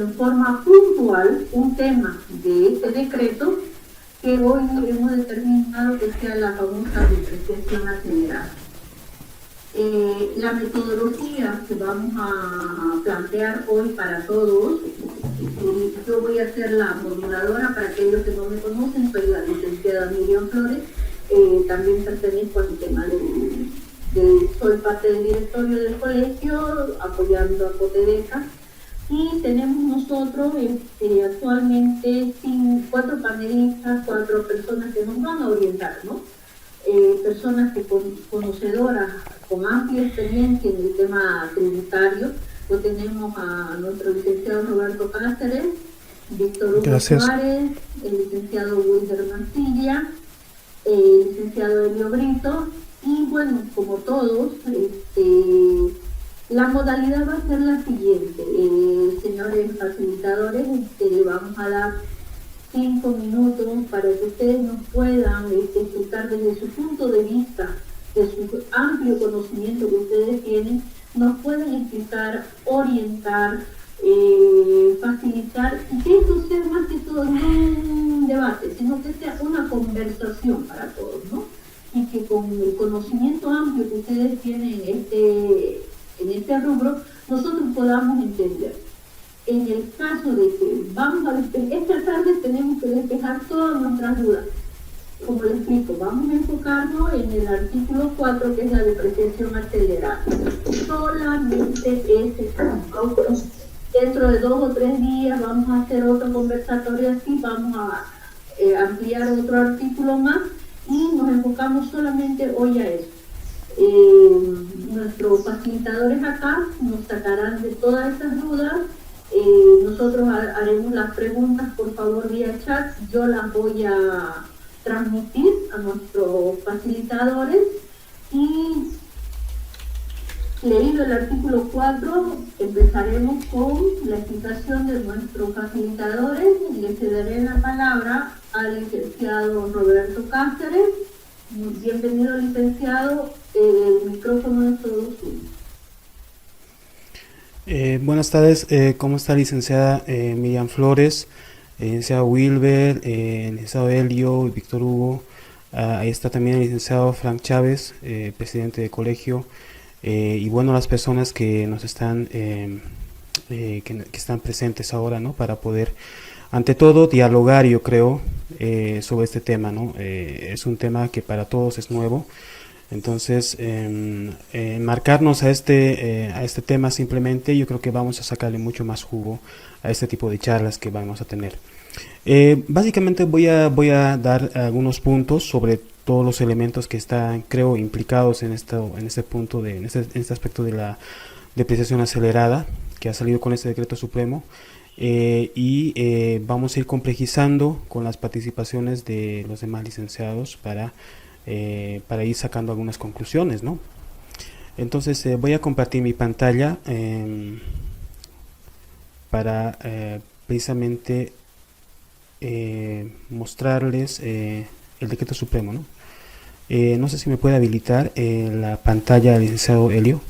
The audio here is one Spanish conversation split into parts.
en forma puntual un tema de este decreto que hoy hemos determinado que sea la famosa depreciación acelerada. La metodología que vamos a plantear hoy para todos, yo voy a ser la moduladora para aquellos que no me conocen, soy la licenciada Miriam Flores, también pertenezco al tema soy parte del directorio del colegio, apoyando a Cotedeca, y tenemos nosotros actualmente 4 panelistas, 4 personas que nos van a orientar, ¿no? Personas que conocedoras, con amplia experiencia en el tema tributario. Lo tenemos a nuestro licenciado Roberto Cáceres, Víctor Hugo Suárez, el licenciado Wilder Mancilla, el licenciado Elio Brito, y bueno, como todos, la modalidad va a ser la siguiente. Señores facilitadores, le vamos a dar 5 minutos para que ustedes nos puedan explicar desde su punto de vista, de su amplio conocimiento que ustedes tienen, nos pueden explicar, orientar, facilitar, y que esto sea más que todo no un debate, sino que sea una conversación para todos, ¿no? Y que con el conocimiento amplio que ustedes tienen en este rubro, nosotros podamos entender. En el caso de que esta tarde tenemos que despejar todas nuestras dudas. Como les explico, vamos a enfocarnos en el artículo 4, que es la depreciación acelerada. Solamente ese punto. Dentro de 2 o 3 días vamos a hacer otro conversatorio así, vamos a ampliar otro artículo más y nos enfocamos solamente hoy a eso. Nuestros facilitadores acá nos sacarán de todas esas dudas. Nosotros haremos las preguntas, por favor, vía chat. Yo las voy a transmitir a nuestros facilitadores, y leído el artículo 4, empezaremos con la explicación de nuestros facilitadores. Le cederé la palabra al licenciado Roberto Cáceres. Bienvenido, licenciado, el micrófono es todo suyo. Buenas tardes, ¿cómo está, licenciada Miriam Flores, licenciado Wilber, licenciado Elio y Víctor Hugo? Ahí está también el licenciado Frank Chávez, presidente de colegio, y bueno, las personas que nos están que están presentes ahora, ¿no? Para poder, ante todo, dialogar, yo creo, sobre este tema, ¿no? Es un tema que para todos es nuevo. Entonces, marcarnos a este tema simplemente, yo creo que vamos a sacarle mucho más jugo a este tipo de charlas que vamos a tener. Básicamente voy a dar algunos puntos sobre todos los elementos que están, creo, implicados en este punto, en este aspecto de la depreciación acelerada que ha salido con este decreto supremo, y vamos a ir complejizando con las participaciones de los demás licenciados para ir sacando algunas conclusiones, ¿no? Entonces voy a compartir mi pantalla para precisamente mostrarles el decreto supremo, ¿no? No sé si me puede habilitar la pantalla del licenciado Elio.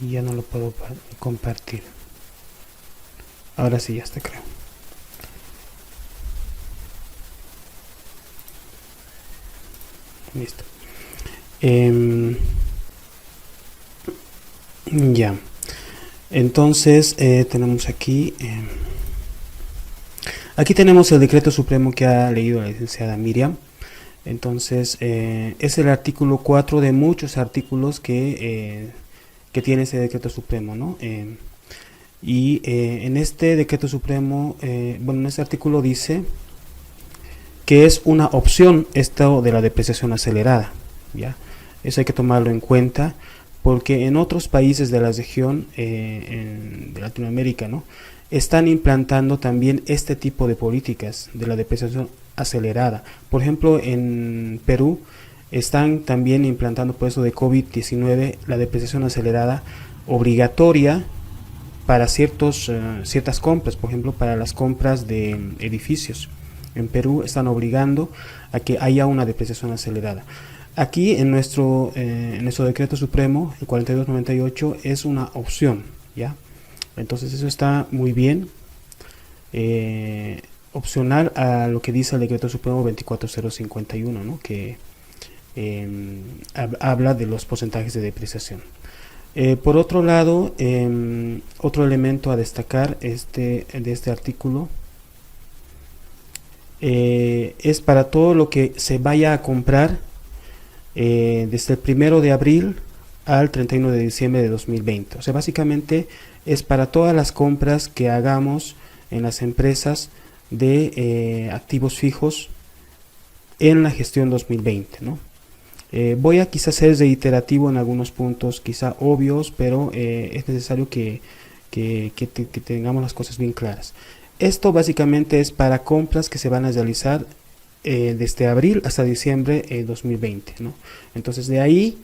Ya no lo puedo compartir. Ahora sí, ya está, creo. Listo. Ya. Entonces tenemos aquí tenemos el decreto supremo que ha leído la licenciada Miriam. Entonces es el artículo 4 de muchos artículos que tiene ese decreto supremo, ¿no? Y en este decreto supremo, en este artículo dice que es una opción esto de la depreciación acelerada, ¿ya? Eso hay que tomarlo en cuenta, porque en otros países de la región de Latinoamérica, ¿no?, están implantando también este tipo de políticas de la depreciación acelerada. Por ejemplo, en Perú están también implantando, por eso de COVID-19, la depreciación acelerada obligatoria para ciertas compras, por ejemplo, para las compras de edificios. En Perú están obligando a que haya una depreciación acelerada. aquí en nuestro decreto supremo, el 4298, es una opción, ¿ya? Entonces eso está muy bien, opcional a lo que dice el decreto supremo 24051, ¿no? Que habla de los porcentajes de depreciación. Por otro lado, otro elemento a destacar de este artículo es para todo lo que se vaya a comprar desde el 1 de abril al 31 de diciembre de 2020. O sea, básicamente es para todas las compras que hagamos en las empresas de activos fijos en la gestión 2020, ¿no? Voy a quizás ser reiterativo en algunos puntos, quizá obvios, pero es necesario que tengamos las cosas bien claras. Esto básicamente es para compras que se van a realizar desde abril hasta diciembre de 2020, ¿no? Entonces de ahí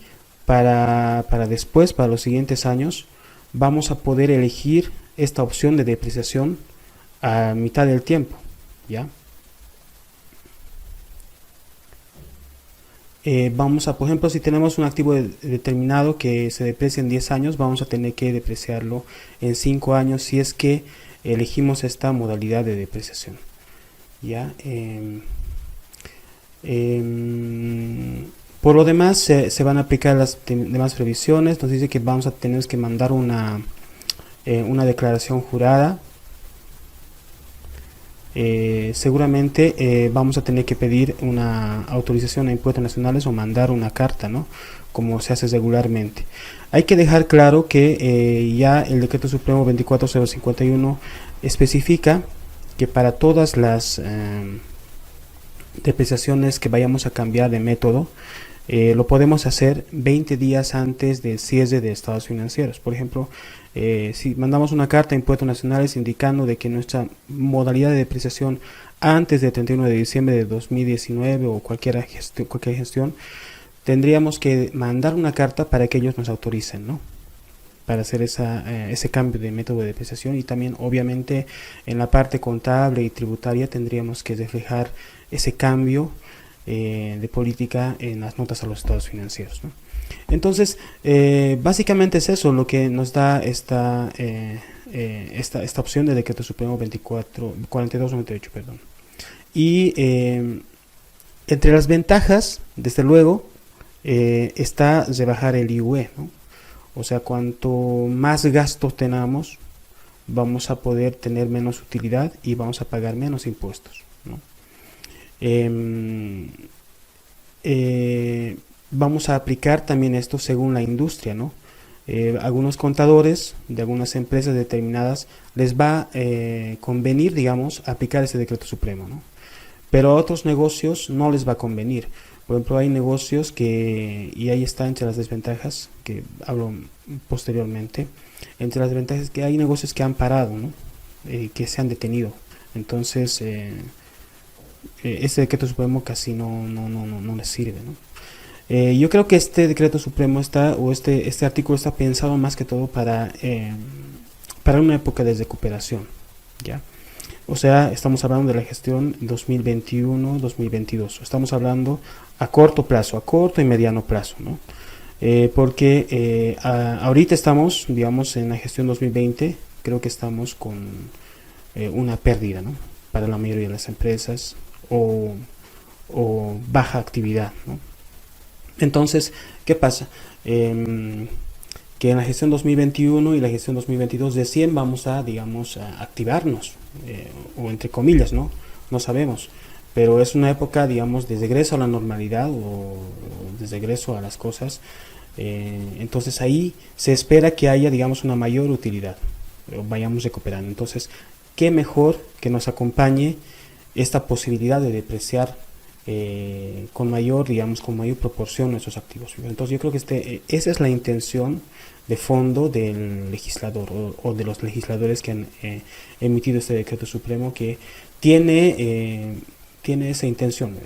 para después, para los siguientes años, vamos a poder elegir esta opción de depreciación a mitad del tiempo, ¿ya? Vamos a, por ejemplo, si tenemos un activo determinado que se deprecia en 10 años, vamos a tener que depreciarlo en 5 años si es que elegimos esta modalidad de depreciación, ¿ya? Por lo demás, se van a aplicar las demás previsiones. Nos dice que vamos a tener que mandar una declaración jurada. Seguramente vamos a tener que pedir una autorización a impuestos nacionales o mandar una carta, ¿no? Como se hace regularmente. Hay que dejar claro que ya el Decreto Supremo 24051 especifica que para todas las depreciaciones que vayamos a cambiar de método, lo podemos hacer 20 días antes del cierre de estados financieros. Por ejemplo, si mandamos una carta a impuestos nacionales indicando de que nuestra modalidad de depreciación antes del 31 de diciembre de 2019 o cualquier gestión, tendríamos que mandar una carta para que ellos nos autoricen, ¿no? Para hacer ese cambio de método de depreciación, y también obviamente en la parte contable y tributaria tendríamos que reflejar ese cambio de política en las notas a los estados financieros, ¿no? Entonces, básicamente es eso lo que nos da esta opción de Decreto Supremo 4298, perdón. Y entre las ventajas, desde luego, está rebajar el IUE, ¿no? O sea, cuanto más gastos tengamos, vamos a poder tener menos utilidad y vamos a pagar menos impuestos, ¿no? Vamos a aplicar también esto según la industria, ¿no? Algunos contadores de algunas empresas determinadas les va a convenir, digamos, aplicar ese decreto supremo, ¿no? Pero a otros negocios no les va a convenir. Por ejemplo, hay negocios y ahí está entre las desventajas, que hablo posteriormente, entre las desventajas que hay negocios que han parado, ¿no? Que se han detenido. Entonces, este decreto supremo casi no les sirve, ¿no? Yo creo que este decreto supremo este artículo está pensado más que todo para una época de recuperación, ¿ya? O sea, estamos hablando de la gestión 2021-2022. Estamos hablando a corto plazo, a corto y mediano plazo, ¿no? Porque ahorita estamos, digamos, en la gestión 2020, creo que estamos con una pérdida, ¿no? Para la mayoría de las empresas o baja actividad, ¿no? Entonces, ¿qué pasa? Que en la gestión 2021 y la gestión 2022 recién vamos a, digamos, a activarnos, o entre comillas, ¿no? No sabemos, pero es una época, digamos, de regreso a la normalidad o de regreso a las cosas. Entonces ahí se espera que haya, digamos, una mayor utilidad, vayamos recuperando. Entonces, ¿qué mejor que nos acompañe esta posibilidad de depreciar con mayor proporción nuestros activos? Entonces yo creo que esa es la intención de fondo del legislador o de los legisladores que han emitido este decreto supremo, que tiene esa intención.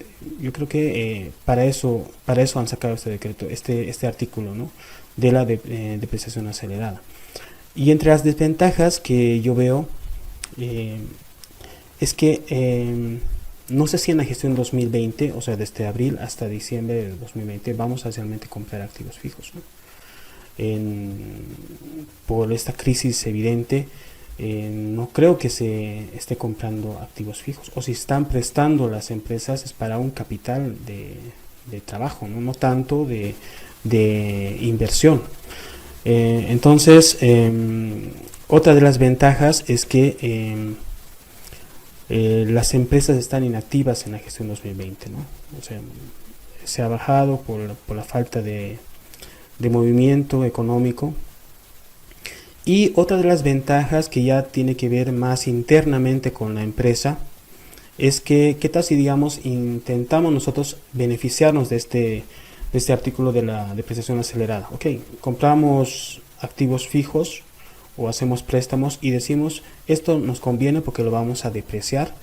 Yo creo que para eso han sacado este decreto, este artículo, ¿no? De la depreciación acelerada. Y entre las desventajas que yo veo es que no sé si en la gestión 2020, o sea, desde abril hasta diciembre de 2020, vamos a realmente comprar activos fijos, ¿no? Por esta crisis evidente, no creo que se esté comprando activos fijos, o si están prestando las empresas es para un capital de trabajo, no, no tanto de inversión. Entonces, otra de las ventajas es que las empresas están inactivas en la gestión 2020, ¿no? O sea, se ha bajado por la falta de movimiento económico. Y otra de las ventajas que ya tiene que ver más internamente con la empresa es que, ¿qué tal si, digamos, intentamos nosotros beneficiarnos de este artículo de la depreciación acelerada? Ok, compramos activos fijos o hacemos préstamos y decimos, esto nos conviene porque lo vamos a depreciar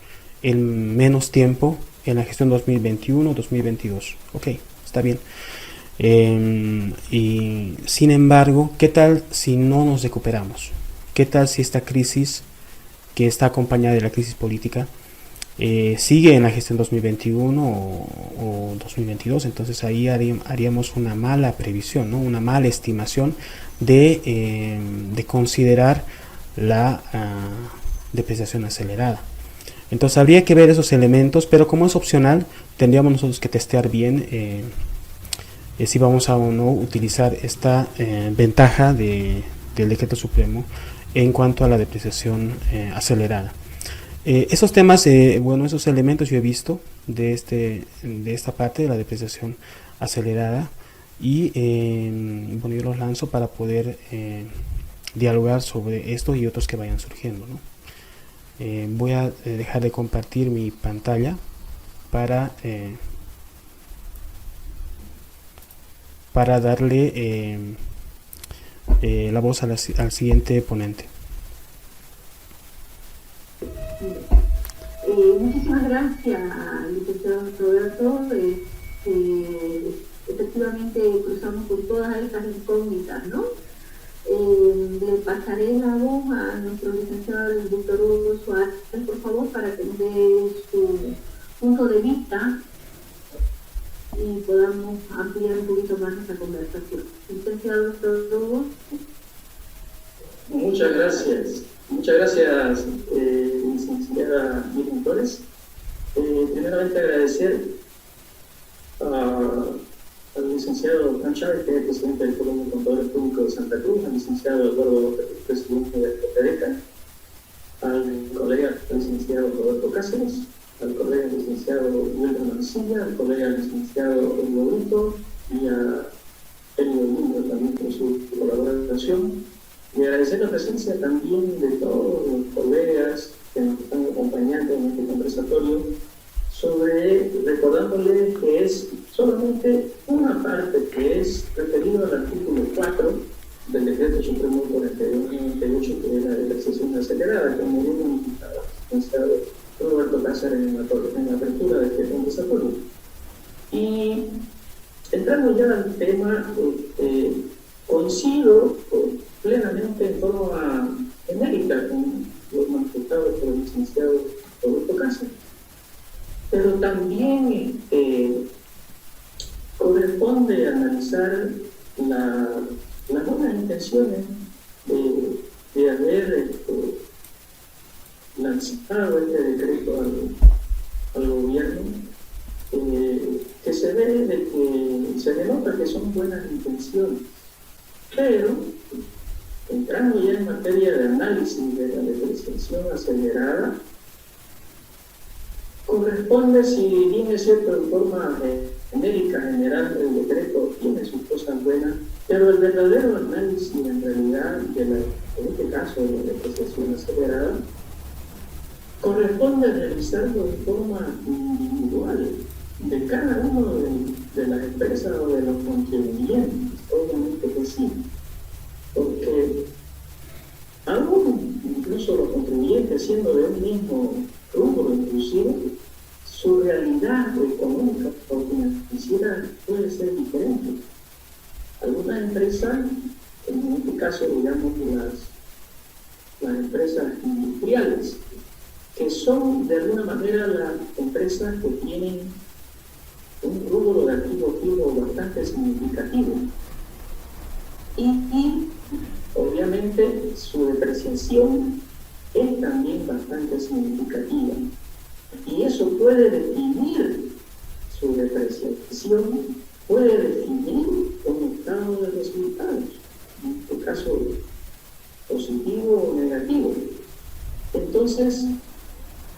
en menos tiempo en la gestión 2021-2022. Ok, está bien. Y sin embargo, ¿qué tal si no nos recuperamos? ¿Qué tal si esta crisis, que está acompañada de la crisis política, sigue en la gestión 2021 o 2022? Entonces ahí haríamos una mala previsión, ¿no? Una mala estimación de considerar la depreciación acelerada. Entonces habría que ver esos elementos, pero como es opcional, tendríamos nosotros que testear bien si vamos a o no utilizar esta ventaja del decreto supremo en cuanto a la depreciación acelerada. Esos temas, esos elementos yo he visto de esta parte de la depreciación acelerada y yo los lanzo para poder dialogar sobre esto y otros que vayan surgiendo, ¿no? Voy a dejar de compartir mi pantalla para darle la voz al siguiente ponente. Muchísimas gracias, licenciado Roberto. Efectivamente cruzamos con todas estas incógnitas, ¿no? Le pasaré la voz a nuestro licenciado el doctor Hugo Suárez, por favor, para que nos dé su punto de vista y podamos ampliar un poquito más nuestra conversación. Licenciado doctor Hugo. Muchas gracias. Muchas gracias, licenciada Miriam Flores. Primeramente agradecer al licenciado Frank Chávez, que es el presidente del Colegio de Contadores Públicos de Santa Cruz, al licenciado Eduardo López, presidente de la COPEDECA, al colega licenciado Roberto Cáceres, al colega licenciado Wilmer Mancilla, al colega licenciado Elio Brito y a Elio Lindo también por su colaboración. Y agradecer la presencia también de todos los colegas que nos están acompañando en este conversatorio, recordándoles que es solamente una parte que es referido al artículo 4 del Decreto Supremo 4198, que es la depreciación acelerada, como bien indicaba el licenciado Roberto Cáceres en la apertura de este conversatorio. Y entrando ya al tema, coincido plenamente en forma genérica con los manifestados por el licenciado Roberto Cáceres, pero también corresponde analizar las buenas intenciones de haber lanzado este decreto al gobierno, que se ve de que se denota que son buenas intenciones, pero entrando ya en materia de análisis de la depreciación acelerada, corresponde, si bien es cierto en forma genérica, general, el decreto tiene sus cosas buenas, pero el verdadero análisis en realidad, en este caso de la depreciación acelerada, corresponde realizarlo de forma individual de cada uno de las empresas o de los contribuyentes, obviamente que sí, porque aún incluso los contribuyentes siendo de un mismo rubro inclusive, su realidad económica o financiera puede ser diferente. Algunas empresas, en este caso digamos las empresas industriales, que son de alguna manera las empresas que tienen un rubro de activo fijo bastante significativo. Y obviamente su depreciación es también bastante significativa. Y eso puede definir su depreciación, puede definir un estado de resultados, en este caso positivo o negativo. Entonces,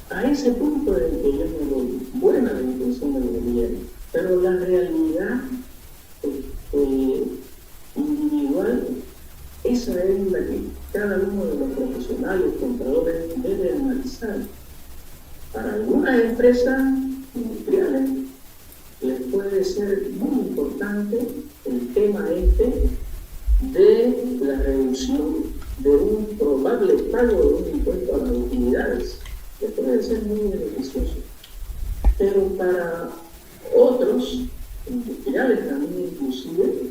a ese punto en que yo me doy buena la intención del gobierno, pero la realidad individual, esa es la que cada uno de los profesionales, contadores, debe analizar. Para algunas empresas industriales les puede ser muy importante el tema de la reducción de un probable pago de un impuesto a las utilidades, que puede ser muy beneficioso. Pero para otros industriales también inclusive,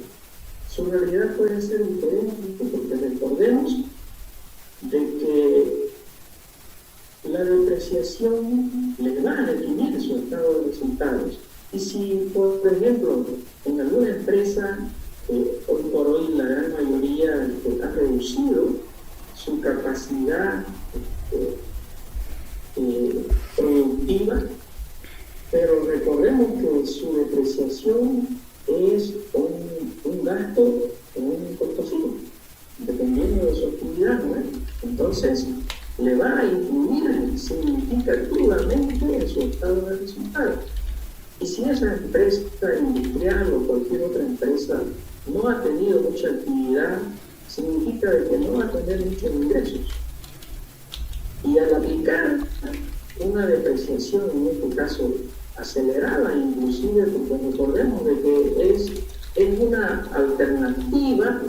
su realidad puede ser diferente, porque recordemos de que la depreciación les va a definir su estado de resultados. Y si, por ejemplo, en alguna empresa, hoy por hoy la gran mayoría ha reducido su capacidad productiva, pero recordemos que su depreciación es un gasto en un costo fijo, dependiendo de su actividad, ¿no? Entonces, le va a influir significativamente en su estado de resultados. Y si esa empresa industrial o cualquier otra empresa no ha tenido mucha actividad, significa que no va a tener muchos ingresos. Y al aplicar una depreciación, en este caso acelerada inclusive, porque recordemos de que es una alternativa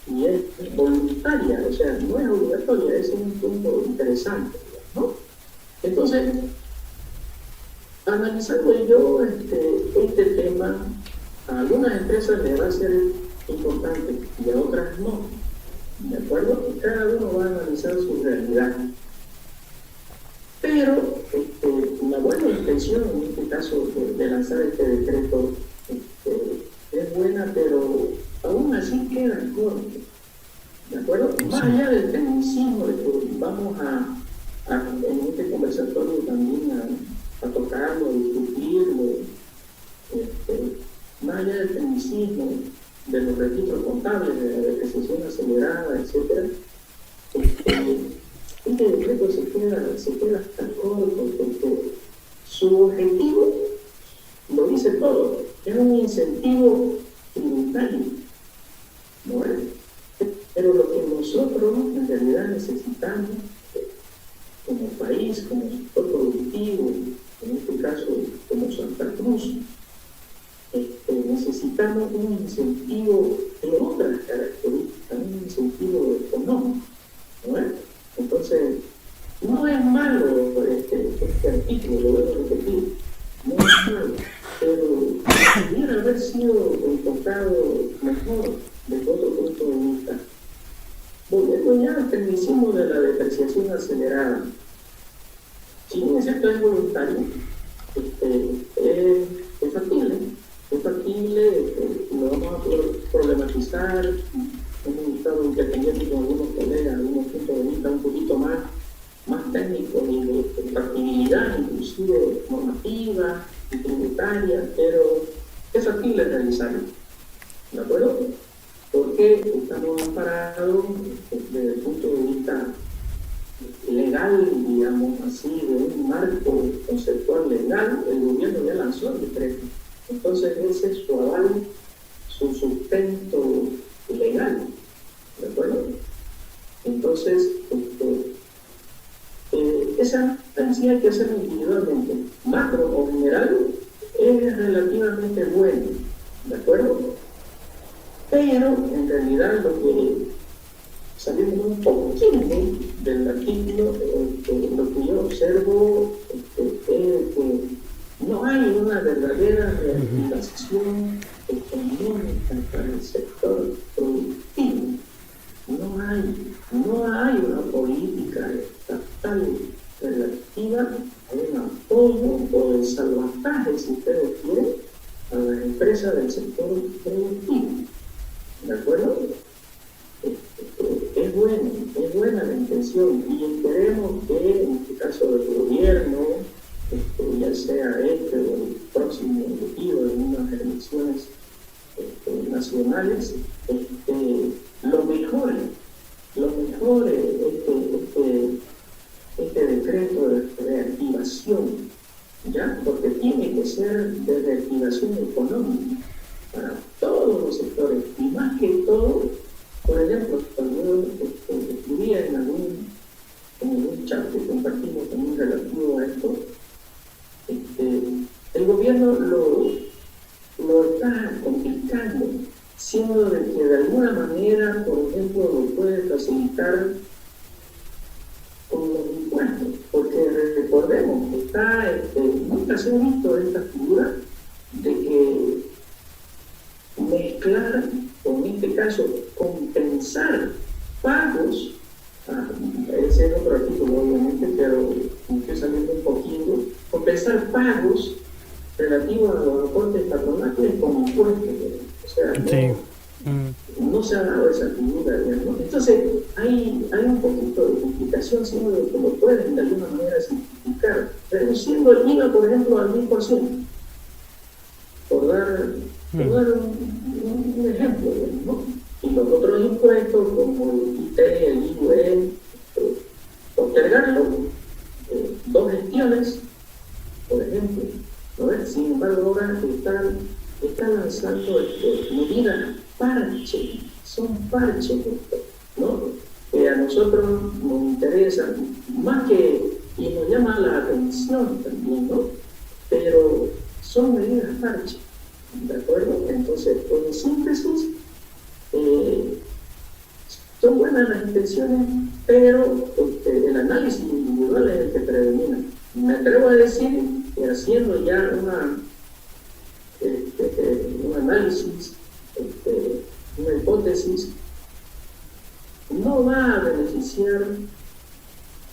y es voluntaria, o sea, no es obligatoria, es un punto interesante, ¿no? Entonces, analizando yo este tema, a algunas empresas les va a ser importante y a otras no, ¿de acuerdo? Cada uno va a analizar su realidad. Pero la buena intención en este caso de lanzar este decreto es buena, pero aún así queda corto, ¿de acuerdo? Más allá del tecnicismo de que vamos en este conversatorio también a tocarlo, a discutirlo, más allá del tecnicismo, de los registros contables, de la depreciación acelerada, etc. Este decreto se queda tan corto porque su objetivo lo dice todo, es un incentivo tributario, ¿no es? Pero lo que nosotros en realidad necesitamos como país, como sector productivo, en este caso como Santa Cruz, necesitamos un incentivo de otras características, un incentivo económico, ¿no es? Entonces, no es malo este artículo, lo voy a repetir, no es malo, pero debiera haber sido enfocado mejor desde otro punto de vista. Volviendo ya al tecnicismo de la depreciación acelerada, si bien es cierto es voluntario, es factible, lo vamos a poder problematizar. Hemos estado independientes con algunos colegas, algunos puntos de vista un poquito más técnicos y de factibilidad, inclusive normativa y tributaria, pero es factible realizarlo, ¿de acuerdo? Porque estamos amparados desde el punto de vista legal, digamos así, de un marco conceptual legal. El gobierno ya lanzó el decreto, entonces ese es su aval, su sustento legal, ¿de acuerdo? Entonces, esa sí hay que hacerlo individualmente. Macro o general es relativamente bueno, ¿de acuerdo? Pero en realidad lo que saliendo un poquito del artículo, lo que yo observo es que no hay una verdadera reactivación económica para el sector productivo. No hay una política estatal relativa buena la intención y esperemos que en este caso del gobierno, ya sea o el próximo elegido en unas elecciones nacionales, lo mejore este decreto de reactivación, ¿ya? Porque tiene que ser de reactivación económica para todos los sectores y más que todo, por ejemplo, cuando yo escribía en algún chat que compartimos también relativo a esto, el gobierno lo está complicando, siendo de que de alguna manera, por ejemplo, lo puede facilitar con los impuestos, porque recordemos que nunca se ha visto esta figura de que mezclar, o en este caso, compensar pagos, ese es otro artículo obviamente, pero me estoy saliendo un poquito, compensar pagos relativos a los aportes patronales con impuestos, o sea, no se ha dado esa figura, ¿no? Entonces hay un poquito de complicación, siendo que lo pueden de alguna manera simplificar, reduciendo el IVA, por ejemplo, al 10%, por dar un ejemplo, ¿no? Y los otros impuestos, como el IT, el IUE, postergarlo, 2 gestiones, por ejemplo, ¿no? Sin embargo, ahora están lanzando medidas parche, son parches, ¿no? Que a nosotros nos interesa, más que, y nos llama la atención también, ¿no? Pero son medidas parche, ¿de acuerdo? Entonces, en síntesis, son buenas las intenciones, pero el análisis individual es el que predomina. Me atrevo a decir que haciendo ya un análisis, una hipótesis, no va a beneficiar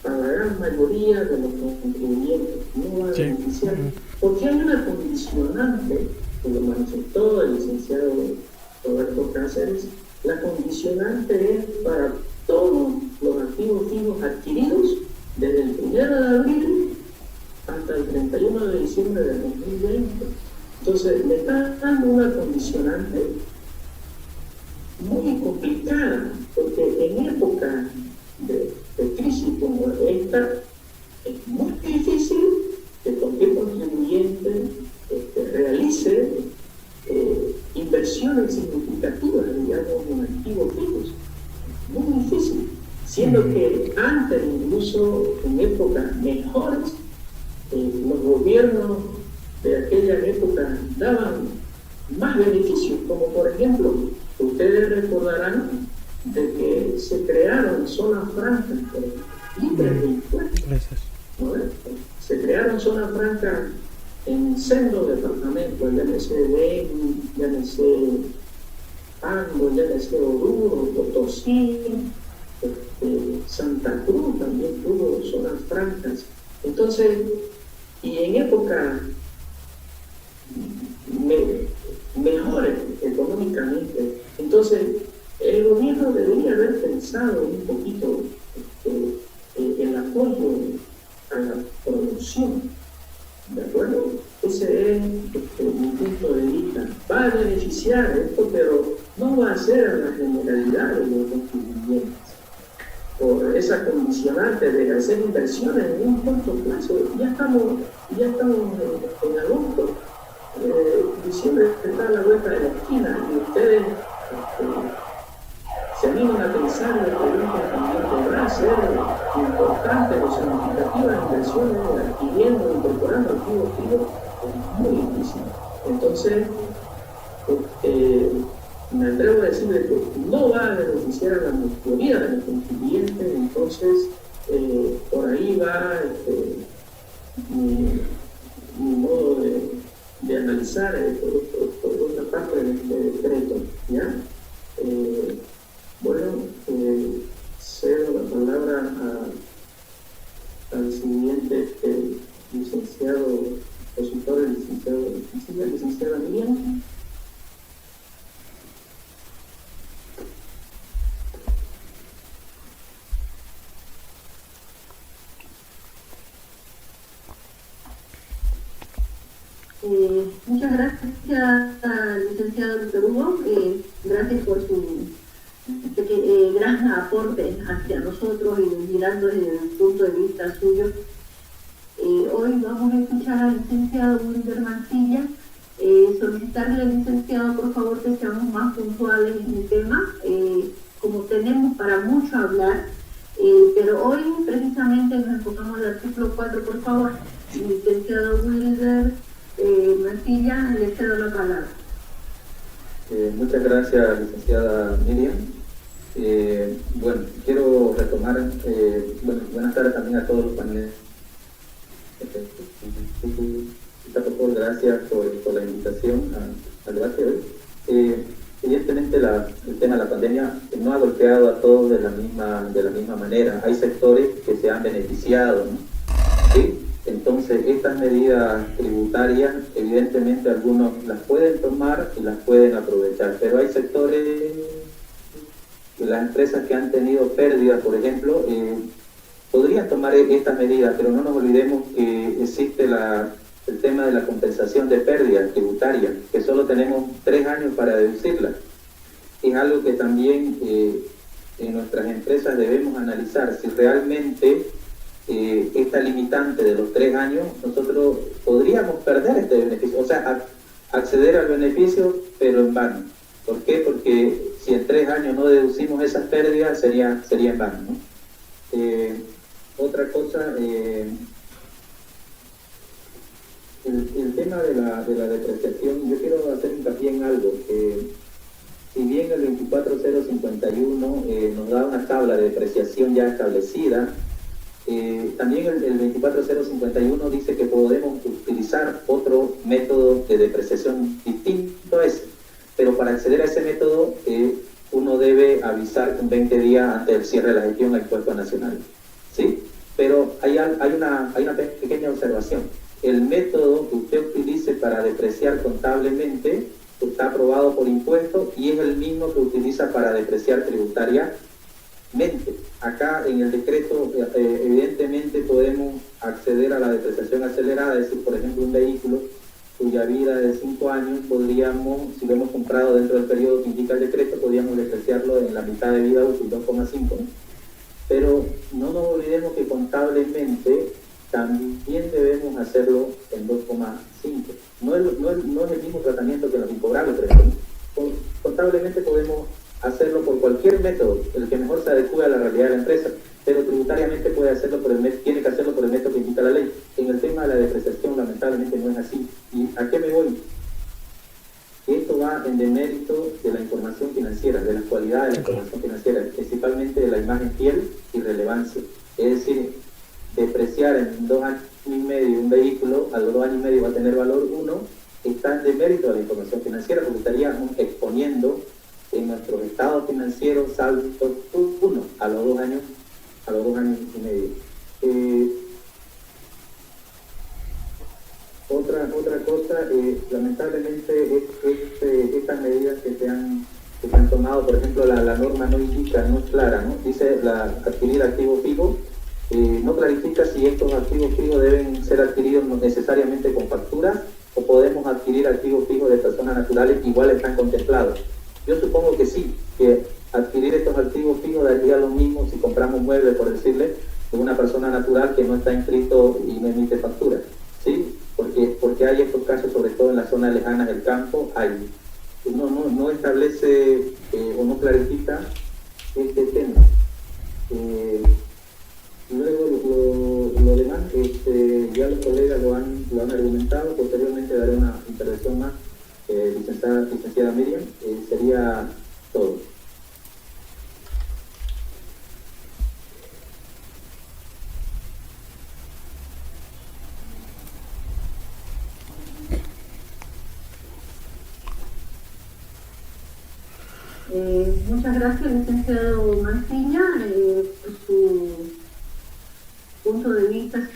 a la gran mayoría de los contribuyentes, no va a beneficiar, porque hay una condicionante que lo manifestó el licenciado Roberto Cáceres. La condicionante es para todos los activos fijos adquiridos desde el 1 de abril hasta el 31 de diciembre de 2020. Entonces, le está dando una condicionante muy complicada, porque en época de crisis como esta, es muy difícil que cualquier contribuyente realice inversiones significativas, digamos, en activos fijos. Muy difícil, siendo que antes, incluso en épocas mejores, los gobiernos de aquella época daban más beneficios, como por ejemplo, ustedes recordarán de que se crearon zonas francas libres de impuestos, ¿no? Se crearon zonas francas en sendos departamentos, llámese Beni, llámese Ando, llámese Oruro, Potosí, Santa Cruz también tuvo zonas francas. Entonces, y en época mejores económicamente, entonces el gobierno debería haber pensado un poquito el apoyo a la producción, ¿de acuerdo? Ese es mi punto de vista. Va a beneficiar esto, pero no va a ser a la generalidad de los contribuyentes, por esa condicionante de hacer inversiones en un corto plazo. Ya estamos en agosto, diciembre está a la vuelta de la esquina, y ustedes se animan a pensar que un contribuyente va a ser importante o significativas inversiones adquiriendo, incorporando activos fijos, es muy difícil. Entonces, me atrevo a decirle que no va a beneficiar a la mayoría de los contribuyentes. Entonces, por ahí va mi modo de analizar por otra parte de este decreto, ¿ya? Bueno, cedo la palabra al siguiente licenciado, consultor, el licenciada Miriam. Muchas gracias, licenciado Víctor Hugo. Gracias por su gran aporte hacia nosotros y mirando desde el punto de vista suyo. Hoy vamos a escuchar al licenciado Wilber Mancilla. Solicitarle al licenciado, por favor, que seamos más puntuales en el tema, como tenemos para mucho hablar, pero hoy precisamente nos enfocamos al artículo 4, por favor. Licenciado Wilber Mancilla, le cedo la palabra. Muchas gracias, licenciada Miriam. Bueno, quiero retomar, buenas tardes también a todos los paneles. Por gracias por la invitación al debate de hoy. Evidentemente el tema de la pandemia no ha golpeado a todos de la misma manera. Hay sectores que se han beneficiado, ¿no? ¿Sí? Entonces, estas medidas tributarias, evidentemente algunos las pueden tomar y las pueden aprovechar, pero hay sectores de las empresas que han tenido pérdidas, por ejemplo, podrían tomar estas medidas, pero no nos olvidemos que existe el tema de la compensación de pérdidas tributarias, que solo tenemos 3 años para deducirla. Es algo que también en nuestras empresas debemos analizar, si realmente esta limitante de los 3 años, nosotros podríamos perder este beneficio, o sea, acceder al beneficio, pero en vano. ¿Por qué? Porque si en 3 años no deducimos esas pérdidas, sería en vano, ¿no? Otra cosa, el tema de la depreciación, yo quiero hacer hincapié en algo, que si bien el 24051 nos da una tabla de depreciación ya establecida, también el 24051 dice que podemos utilizar otro método de depreciación distinto a ese, pero para acceder a ese método uno debe avisar con 20 días antes del cierre de la gestión al impuesto nacional, ¿sí? Pero hay una pequeña observación. El método que usted utilice para depreciar contablemente está aprobado por impuestos y es el mismo que utiliza para depreciar tributariamente. Acá en el decreto evidentemente podemos acceder a la depreciación acelerada, es decir, por ejemplo, un vehículo cuya vida es de 5 años, podríamos, si lo hemos comprado dentro del periodo que indica el decreto, podríamos depreciarlo en la mitad de vida útil, 2,5, ¿no? Pero no nos olvidemos que contablemente también debemos hacerlo en 2,5. No es el mismo tratamiento que los incobrables, por ejemplo. Contablemente podemos hacerlo por cualquier método, el que mejor se adecue a la realidad de la empresa, pero tributariamente puede hacerlo tiene que hacerlo por el método que indica la ley. En el tema de la depreciación, lamentablemente no es así. ¿Y a qué me voy? Esto va en demérito de la información financiera, de la actualidad de la información financiera, principalmente de la imagen fiel y relevancia. Es decir, depreciar en 2 años y medio un vehículo, a los 2 años y medio va a tener valor 1, está en demérito de la información financiera, porque estaríamos exponiendo en nuestros estados financieros saldo 1 a los 2 años y medio. Otra cosa, lamentablemente estas medidas que se han tomado, por ejemplo, la norma no indica, no es clara, ¿no? Dice adquirir activo fijo, no clarifica si estos activos fijos deben ser adquiridos necesariamente con factura o podemos adquirir activos fijos de personas naturales, igual están contemplados. Yo supongo que sí, que adquirir estos activos fijos daría lo mismo si compramos muebles, por decirle, de una persona natural que no está inscrito y no emite factura, ¿sí? Porque hay estos casos, sobre todo en las zonas lejanas del campo, no establece o no clarifica este tema. Luego lo demás, ya los colegas lo han argumentado. Posteriormente daré una intervención más, licenciada Miriam, sería todo. Muchas gracias, licenciado Mancilla, por su punto de vista.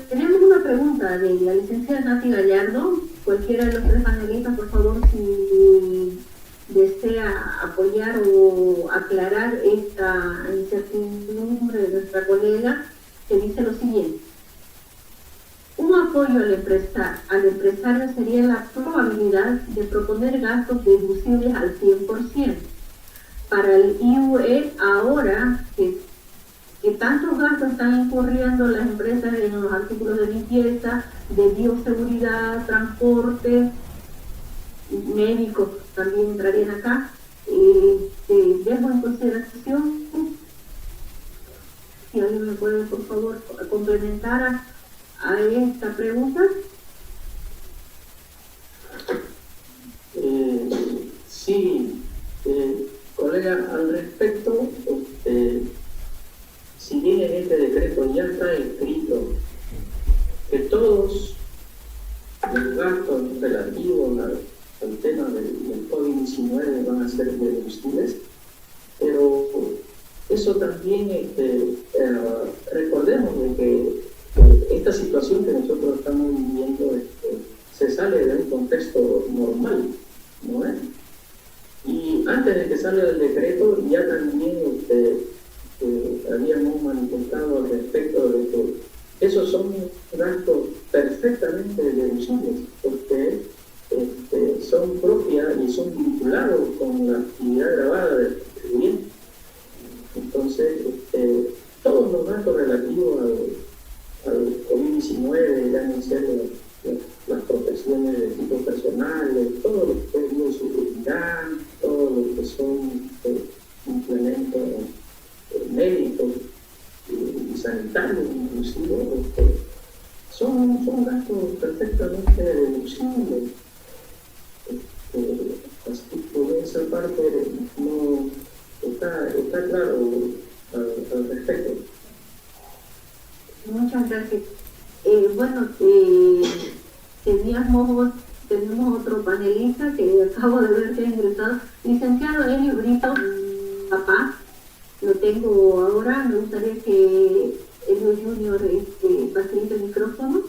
Tenemos una pregunta de la licenciada Nati Gallardo. Cualquiera de los 3 panelistas, por favor, si desea apoyar o aclarar esta incertidumbre de nuestra colega, que dice lo siguiente. Un apoyo al empresario sería la probabilidad de proponer gastos deducibles al 100%. Para el IUE, ahora que tantos gastos están incurriendo las empresas en los artículos de limpieza, de bioseguridad, transporte, médicos también entrarían acá, dejo en consideración, si alguien me puede por favor complementar a esta pregunta. Sí, colega, al respecto, si bien en este decreto ya está escrito que todos los gastos relativos al tema del COVID-19 van a ser deducibles, pero eso también, recordemos de que esta situación que nosotros estamos viviendo se sale de un contexto normal, ¿no es? Y antes de que salga el decreto, ya también habíamos manifestado al respecto de que esos son gastos perfectamente deducibles, porque son propias y son vinculados con la actividad grabada del contribuyente. Entonces, todos los gastos relativos al COVID-19, ya no sé, las protecciones de tipo personal, todo lo que es bioseguridad, todo lo que son implementos médicos y sanitarios, inclusive, son gastos perfectamente deducibles. Así que por esa parte no está claro al respecto. Muchas gracias. Bueno, tenemos otro panelista que acabo de ver que ha ingresado, licenciado Elio Brito, papá, lo tengo ahora, me gustaría que Elio Junior facilite el micrófono.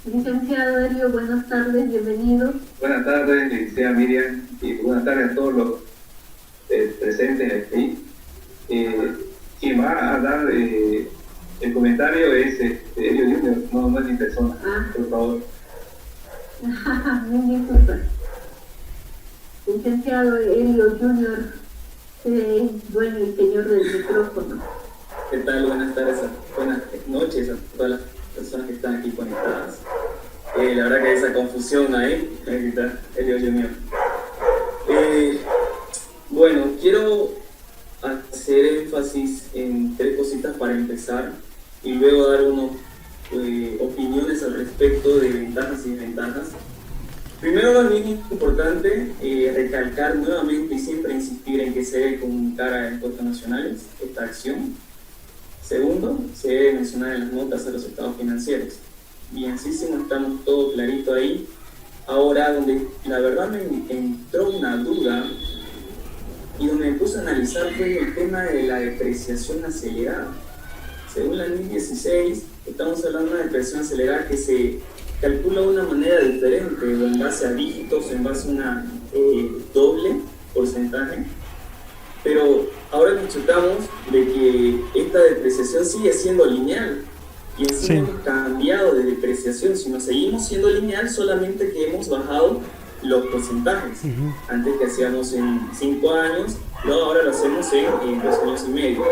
Licenciado Elio, buenas tardes, bienvenido. Buenas tardes, licenciada Miriam, y buenas tardes a todos los presentes aquí. Quien va a dar el comentario es Elio Junior, no es mi persona, por favor. Muy disculpa. Licenciado Elio Junior, dueño y señor del micrófono. ¿Qué tal? Buenas tardes, buenas noches a todas las personas que están aquí conectadas. La verdad que hay esa confusión ahí está Elio Junior. Bueno, quiero hacer énfasis en 3 cositas para empezar y luego dar unas opiniones al respecto de ventajas y desventajas. Primero, es bien importante recalcar nuevamente y siempre insistir en que se debe comunicar a impuestos nacionales esta acción. Segundo, se debe mencionar en las notas a los estados financieros. Bienísimo, estamos todo clarito ahí. Ahora, donde la verdad me entró una duda y donde me puse a analizar fue el tema de la depreciación acelerada. Según la NIF 16, estamos hablando de una depreciación acelerada que se calcula de una manera diferente, en base a dígitos, en base a una doble porcentaje. Pero ahora disfrutamos de que esta depreciación sigue siendo lineal y encima hemos cambiado de depreciación, sino seguimos siendo lineal, solamente que hemos bajado los porcentajes. Antes que hacíamos en 5 años, luego ahora lo hacemos en 2 años y medio.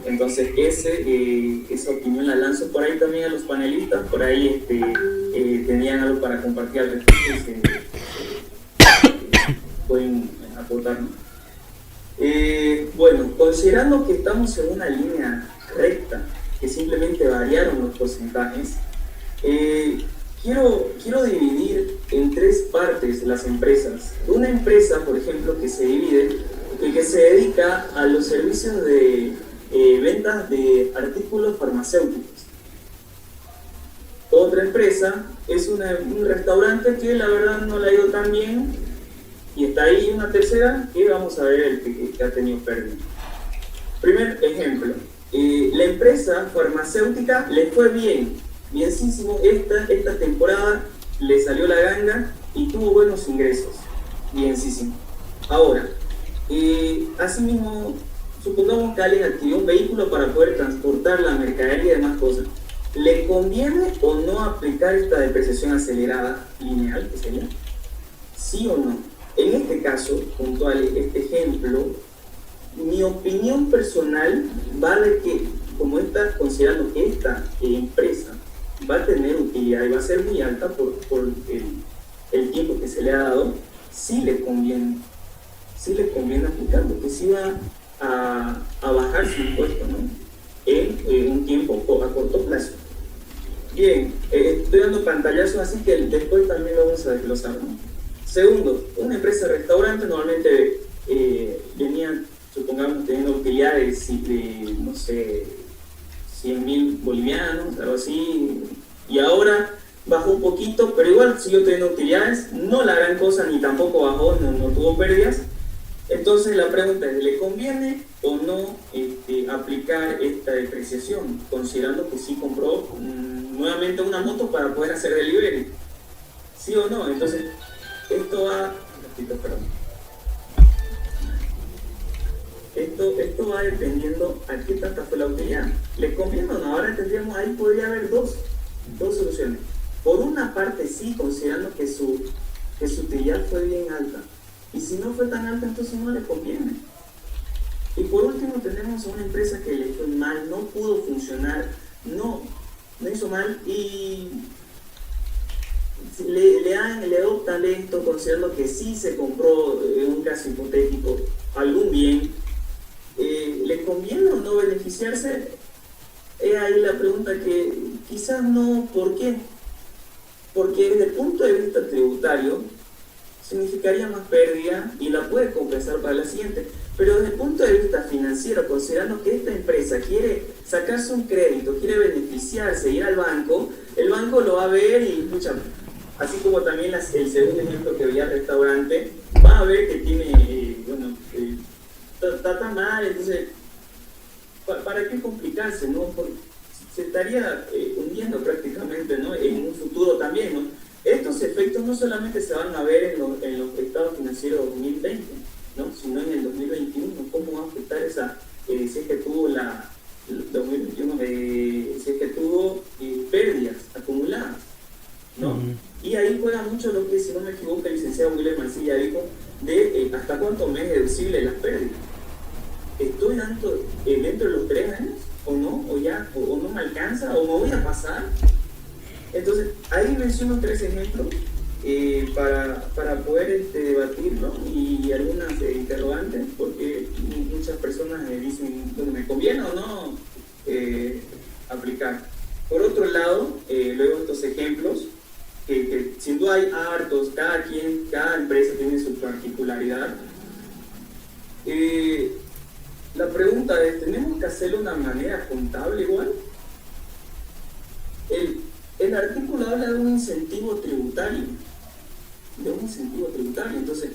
Entonces esa opinión la lanzo por ahí también a los panelistas, por ahí tenían algo para compartir al respecto, pueden aportarnos. Bueno, considerando que estamos en una línea recta, que simplemente variaron los porcentajes, quiero dividir en 3 partes las empresas. Una empresa, por ejemplo, que se divide, que se dedica a los servicios de ventas de artículos farmacéuticos. Otra empresa es un restaurante que la verdad no le ha ido tan bien. Y está ahí una tercera que vamos a ver el que ha tenido pérdida. Primer ejemplo, la empresa farmacéutica le fue bienísimo, esta temporada le salió la ganga y tuvo buenos ingresos. Bienísimo. Ahora, asimismo, supongamos que alguien adquirió un vehículo para poder transportar la mercadería y demás cosas. ¿Le conviene o no aplicar esta depreciación acelerada lineal, que sería? ¿Sí o no? En este caso puntual, este ejemplo, mi opinión personal va de que, como está considerando que esta empresa va a tener utilidad y va a ser muy alta por el tiempo que se le ha dado, sí le conviene aplicar, porque sí va a bajar su impuesto, ¿no? En un tiempo a corto plazo. Bien, estoy dando pantallazos, así que después también lo vamos a desglosar, ¿no? Segundo, una empresa de restaurante normalmente venía, supongamos, teniendo utilidades de, no sé, 100.000 bolivianos, algo así, y ahora bajó un poquito, pero igual siguió teniendo utilidades, no la gran cosa, ni tampoco bajó, no tuvo pérdidas. Entonces la pregunta es, ¿le conviene o no aplicar esta depreciación, considerando que sí compró nuevamente una moto para poder hacer delivery? ¿Sí o no? Entonces, esto va... Esto va dependiendo a qué tanta fue la utilidad. ¿Le conviene o no? Ahora tendríamos, ahí podría haber dos soluciones. Por una parte sí, considerando que su utilidad fue bien alta. Y si no fue tan alta, entonces no le conviene. Y por último tenemos a una empresa que le fue mal, no pudo funcionar, no hizo mal y le adoptan esto considerando que sí se compró, en un caso hipotético, algún bien. ¿Le conviene o no beneficiarse? Es ahí la pregunta que quizás no. ¿Por qué? Porque desde el punto de vista tributario significaría más pérdida y la puede compensar para la siguiente. Pero desde el punto de vista financiero, considerando que esta empresa quiere sacarse un crédito, quiere beneficiarse, ir al banco, el banco lo va a ver y, escucha, así como también el segundo ejemplo que veía el restaurante, va a ver que tiene, está tan mal, entonces, ¿para qué complicarse, no? Porque se estaría hundiendo prácticamente, ¿no? En un futuro también, ¿no? Estos efectos no solamente se van a ver en los estados financieros 2020, ¿no? Sino en el 2021, ¿cómo va a afectar esa, si es que tuvo 2021, si es que tuvo pérdidas acumuladas, ¿no? Y ahí juega mucho lo que, si no me equivoco, el licenciado William Mancilla dijo, de hasta cuánto me es deducible las pérdidas. ¿Estoy dentro de los 3 años? ¿O no? ¿O no me alcanza? ¿O me voy a pasar? Entonces, ahí menciono 3 ejemplos para poder debatirlo y algunas interrogantes, porque muchas personas me dicen, bueno, ¿me conviene o no aplicar? Por otro lado, luego estos ejemplos, que sin duda hay hartos, cada empresa tiene su particularidad. La pregunta es, ¿tenemos que hacerlo de una manera contable igual? El artículo habla de un incentivo tributario. Entonces,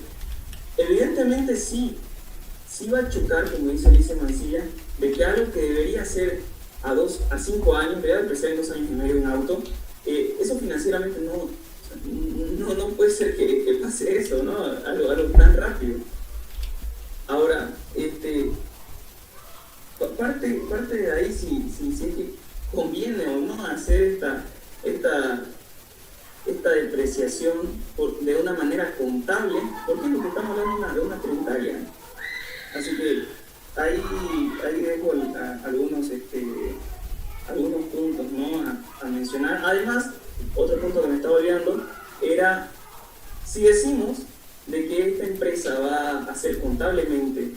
evidentemente sí va a chocar, como dice Alicia Mancilla, de que algo que debería ser a 5 años, debería empezar en 2 años y medio un auto, eso financieramente no puede ser que pase eso, ¿no? Algo tan rápido. Ahora, parte de ahí, si es que conviene o no hacer esta depreciación de una manera contable, porque es lo que estamos hablando de una tributaria. Así que ahí dejo algunos puntos, ¿no? a mencionar. Además, otro punto que me estaba olvidando era, si decimos de que esta empresa va a hacer contablemente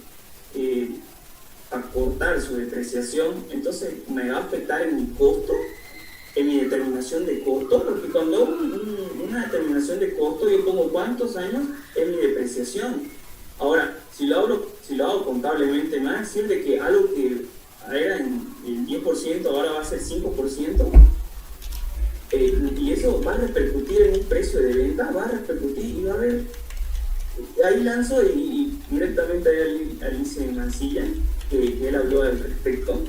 acortar su depreciación, entonces me va a afectar en mi costo, en mi determinación de costo, porque cuando hago una determinación de costo yo pongo cuántos años es mi depreciación. Ahora, si lo hago contablemente, me va a decir de que algo que era en el 10% ahora va a ser 5%, y eso va a repercutir en un precio de venta, va a repercutir y va a haber. Ahí lanzo y directamente a Alicia Mancilla, que él habló al respecto.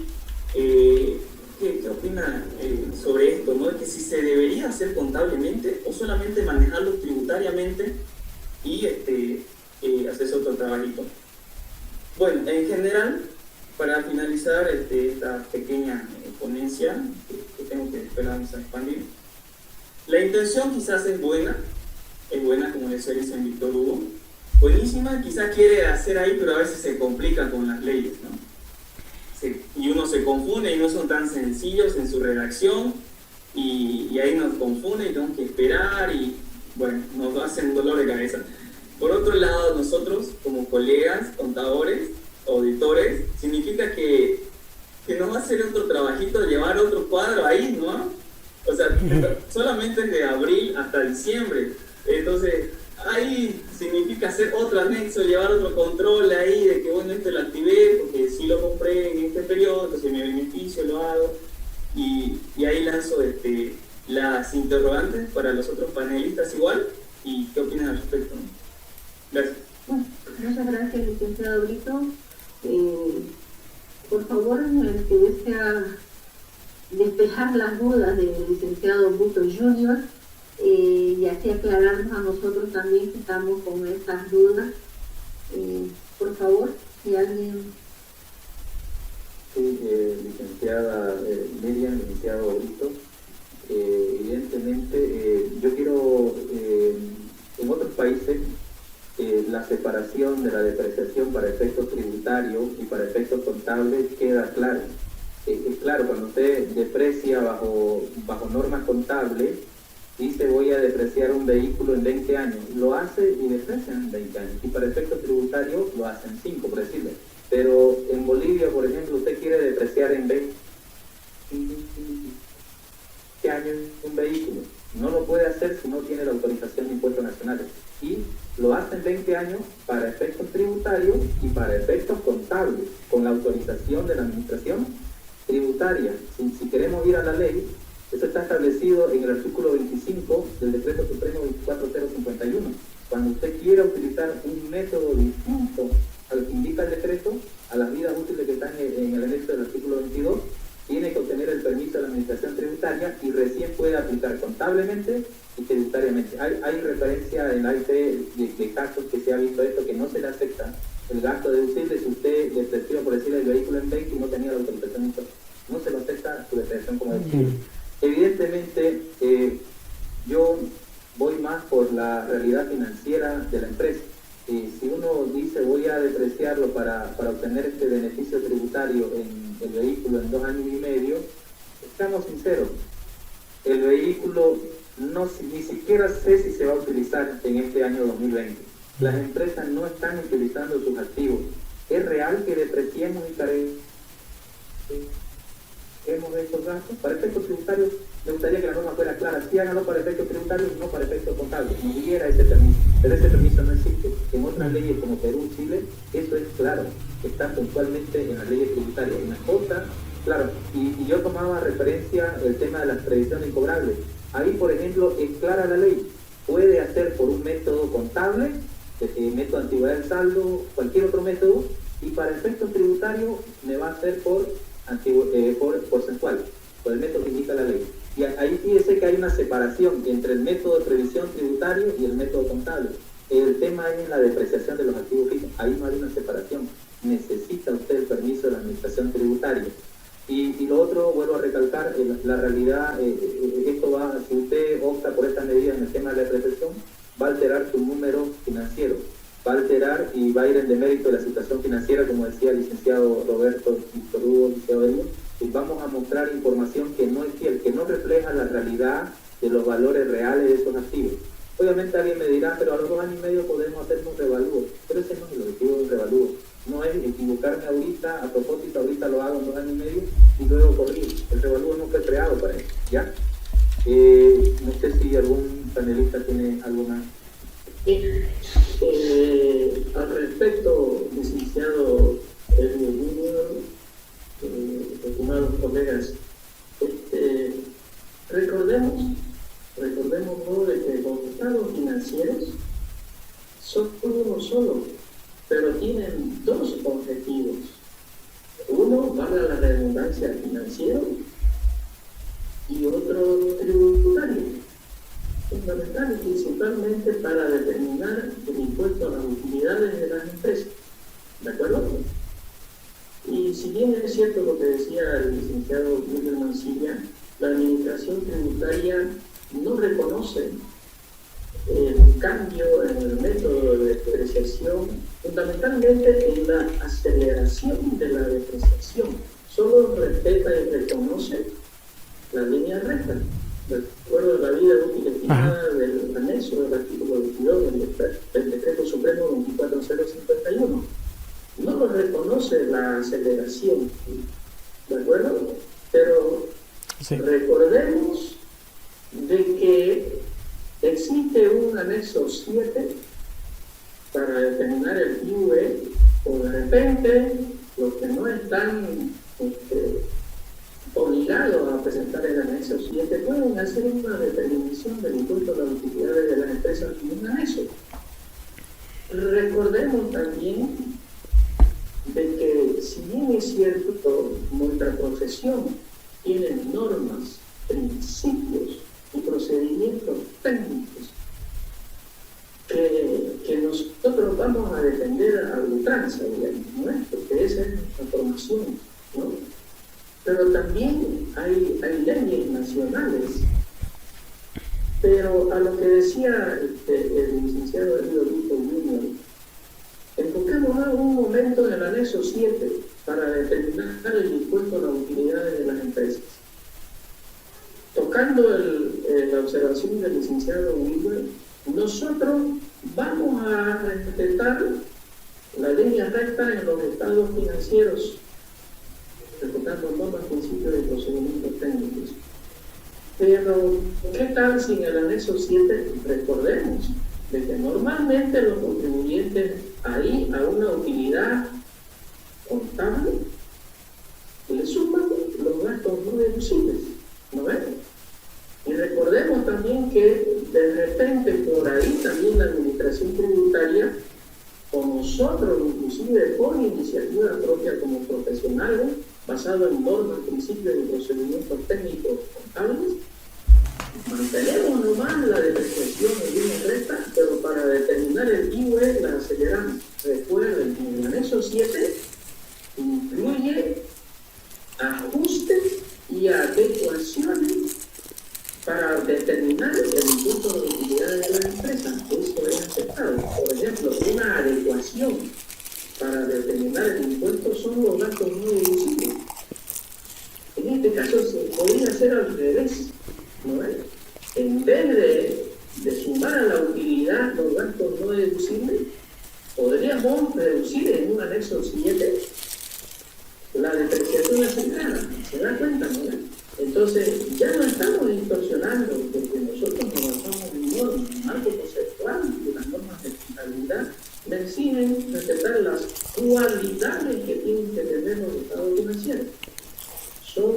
¿Qué opina sobre esto, ¿no? Que si se debería hacer contablemente o solamente manejarlo tributariamente y haces otro trabajito. Bueno, en general, para finalizar esta pequeña ponencia que tengo que esperar a expandir, la intención quizás es buena como decía en Víctor Hugo, buenísima, quizás quiere hacer ahí, pero a veces se complica con las leyes, ¿no? Y uno se confunde y no son tan sencillos en su redacción, y ahí nos confunde y tenemos que esperar y bueno, nos hacen un dolor de cabeza. Por otro lado, nosotros como colegas, contadores, auditores, significa que nos va a hacer otro trabajito, llevar otro cuadro ahí, ¿no? O sea, solamente es de abril hasta diciembre. Entonces, ahí significa hacer otro anexo, llevar otro control ahí de que, bueno, lo activé porque sí lo compré en este periodo, entonces mi beneficio lo hago. Y ahí lanzo las interrogantes para los otros panelistas igual. ¿Y qué opinan al respecto? Gracias. Bueno, muchas gracias, licenciado Brito. Por favor, el que desea despejar las dudas del licenciado Brito Jr., y así aclararnos a nosotros también que estamos con esas dudas. Por favor, si alguien... Sí, licenciada Miriam, licenciado Brito, evidentemente yo quiero, en otros países, la separación de la depreciación para efectos tributarios y para efectos contables queda claro. Es claro, cuando usted deprecia bajo normas contables, dice voy a depreciar un vehículo en 20 años, lo hace y deprecia en 20 años, y para efectos tributarios lo hace en 5, por decirlo. Pero en Bolivia, por ejemplo, usted quiere depreciar en 20 años un vehículo, no lo puede hacer si no tiene la autorización de impuestos nacionales, y lo hace en 20 años para efectos tributarios y para efectos contables, con la autorización de la administración tributaria. Si queremos ir a la ley, eso está establecido en el artículo 25 del Decreto Supremo 24051. Cuando usted quiera utilizar un método distinto al que indica el decreto, a las vidas útiles que están en el anexo del artículo 22, tiene que obtener el permiso de la administración tributaria y recién puede aplicar contablemente y tributariamente. Hay referencia en la AIT de casos que se ha visto esto, que no se le acepta el gasto deducible si usted depreció, por decir, el vehículo en 20 y no tenía la autorización de impuestos. No se lo acepta su depreciación como deducible. Evidentemente, yo voy más por la realidad financiera de la empresa. Si uno dice voy a depreciarlo para obtener este beneficio tributario en el vehículo en 2 años y medio, estamos sinceros, el vehículo ni siquiera sé si se va a utilizar en este año 2020. Las empresas no están utilizando sus activos. ¿Es real que depreciemos y carguemos estos gastos? Para efectos tributarios, me gustaría que la norma fuera clara. Sí, háganlo para efectos tributarios, no para efectos contables. No hubiera ese permiso, pero ese permiso no existe. En otras leyes como Perú, Chile, eso es claro, está puntualmente en las leyes tributarias. En las otras, claro, y yo tomaba referencia el tema de las previsiones incobrables. Ahí, por ejemplo, es clara la ley. Puede hacer por un método contable, método de antigüedad del saldo, cualquier otro método, y para efectos tributarios me va a hacer por porcentual, por el método que indica la ley. Y ahí fíjese que hay una separación entre el método de previsión tributario y el método contable. El tema es la depreciación de los activos fijos. Ahí no hay una separación. Necesita usted el permiso de la administración tributaria. Y lo otro, vuelvo a recalcar, la realidad, esto va, si usted opta por estas medidas en el tema de la depreciación, va a alterar su número financiero, va a alterar y va a ir en demérito de la situación financiera, como decía el licenciado Roberto, Víctor Hugo, licenciado Elio, y vamos a mostrar información que no es fiel, que no refleja la realidad de los valores reales de esos activos. Obviamente alguien me dirá, pero a los 2 años y medio podemos hacer un revalúo, pero ese no es el objetivo del revalúo. No es equivocarme ahorita, a propósito, ahorita lo hago en 2 años y medio y luego corregir. El revalúo no fue creado para eso, ¿ya? No sé si algún panelista tiene alguna... Al respecto, licenciado Elio Junior, estimados colegas, recordemos ¿no? de que los estados financieros son uno solo, pero tienen 2 objetivos. Uno, valga la redundancia, financiero, y otro tributario. fundamental y principalmente para determinar el impuesto a las utilidades de las empresas. ¿De acuerdo? Y si bien es cierto lo que decía el licenciado Miguel Mancilla, la administración tributaria no reconoce el cambio en el método de depreciación, fundamentalmente en la aceleración de la depreciación. Solo respeta y reconoce la línea recta, de acuerdo a la vida útil estimada del anexo del artículo 22 del Decreto Supremo 24051. No lo reconoce la aceleración, ¿de acuerdo? Pero Sí. recordemos de que existe un anexo 7 para determinar el IVE, o de repente los que no están obligados a presentar el anexo 7 pueden hacer una determinación del impuesto a las utilidades de las empresas en un anexo. Recordemos también de que, si bien es cierto, nuestra profesión tiene normas, principios y procedimientos técnicos que nosotros vamos a defender a ultranza, digamos, ¿no? Porque esa es nuestra formación, ¿no? Pero también hay leyes nacionales. Pero a lo que decía el licenciado Elio Luto Jr., enfoquémonos un momento en el anexo 7 para determinar el impuesto a las utilidades de las empresas. Tocando la observación del licenciado Wilber, nosotros vamos a respetar la línea recta en los estados financieros, respetando normas, principios y procedimientos técnicos. Pero, ¿qué tal si en el anexo 7 recordemos de que normalmente los contribuyentes ahí a una utilidad contable le suman los gastos no deducibles, ¿no ves? Y recordemos también que de repente por ahí también la administración tributaria, o nosotros inclusive por iniciativa propia como profesionales, basado en normas, principios y procedimientos técnicos contables, mantenemos nomás la depreciación en línea recta, pero para determinar el IVE la aceleramos. Recuerden que en el anexo 7 incluye ajustes y adecuaciones para determinar el impuesto a las utilidades de la empresa. Eso es aceptado. Por ejemplo, una adecuación para determinar el impuesto son los gastos no deducibles. En este caso se podría hacer al revés, ¿no es? En vez de sumar a la utilidad los gastos no deducibles, podríamos reducir en un anexo 7 la depreciación acelerada. ¿Se da cuenta, no? Entonces, ya no estamos distorsionando, porque nosotros nos basamos en normas, en marco conceptual, y las normas de contabilidad me exigen respetar las cualidades que tienen que tener los estados financieros. Son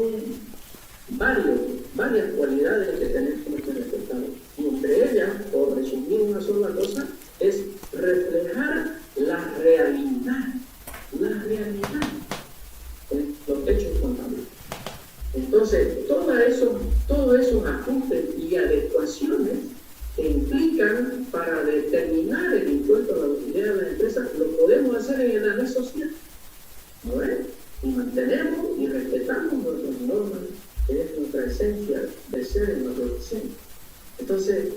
varias cualidades que tenemos que respetar. Y entre ellas, por resumir una sola cosa, es reflejar la realidad en los hechos contables. Entonces, todos esos ajustes y adecuaciones que implican para determinar el impuesto a la utilidad de la empresa, lo podemos hacer en el anexo 7, ¿no ves? Y mantenemos y respetamos nuestras normas, que es nuestra esencia de ser en la profesión. Entonces,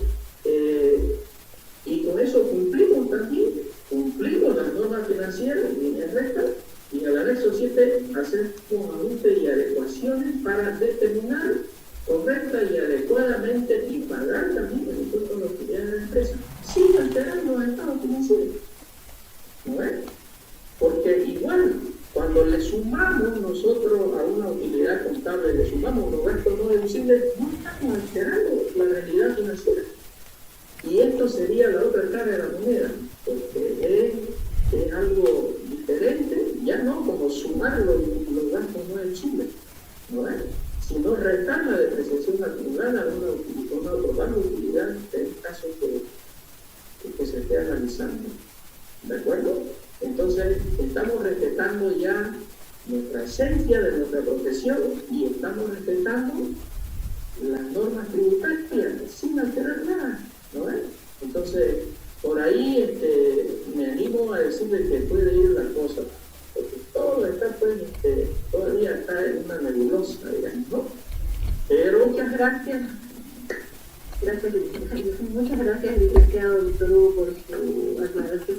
y con eso cumplimos las normas financieras en línea recta, y en el anexo 7 hacemos ajustes y adecuaciones para determinar correcta y adecuadamente y pagar también el impuesto a la utilidad de la empresa, sin alterar los estados financieros, ¿no es? Porque igual, cuando le sumamos nosotros a una utilidad contable, le sumamos los gastos no deducibles, no estamos alterando la realidad financiera. Y esto sería la otra cara de la moneda, porque es algo diferente, ya no como sumar los gastos no deducibles, ¿no es? Sino restar la depreciación acumulada a una probable utilidad en el caso que se esté analizando. ¿De acuerdo? Entonces, estamos respetando ya nuestra esencia de nuestra profesión y estamos respetando las normas tributarias sin alterar nada. Entonces, por ahí me animo a decirle que puede ir la cosa, porque todo está, pues, todavía está en una nebulosa, digamos, ¿no? Pero Muchas gracias. Muchas gracias, licenciado Víctor Hugo, por su aclaración.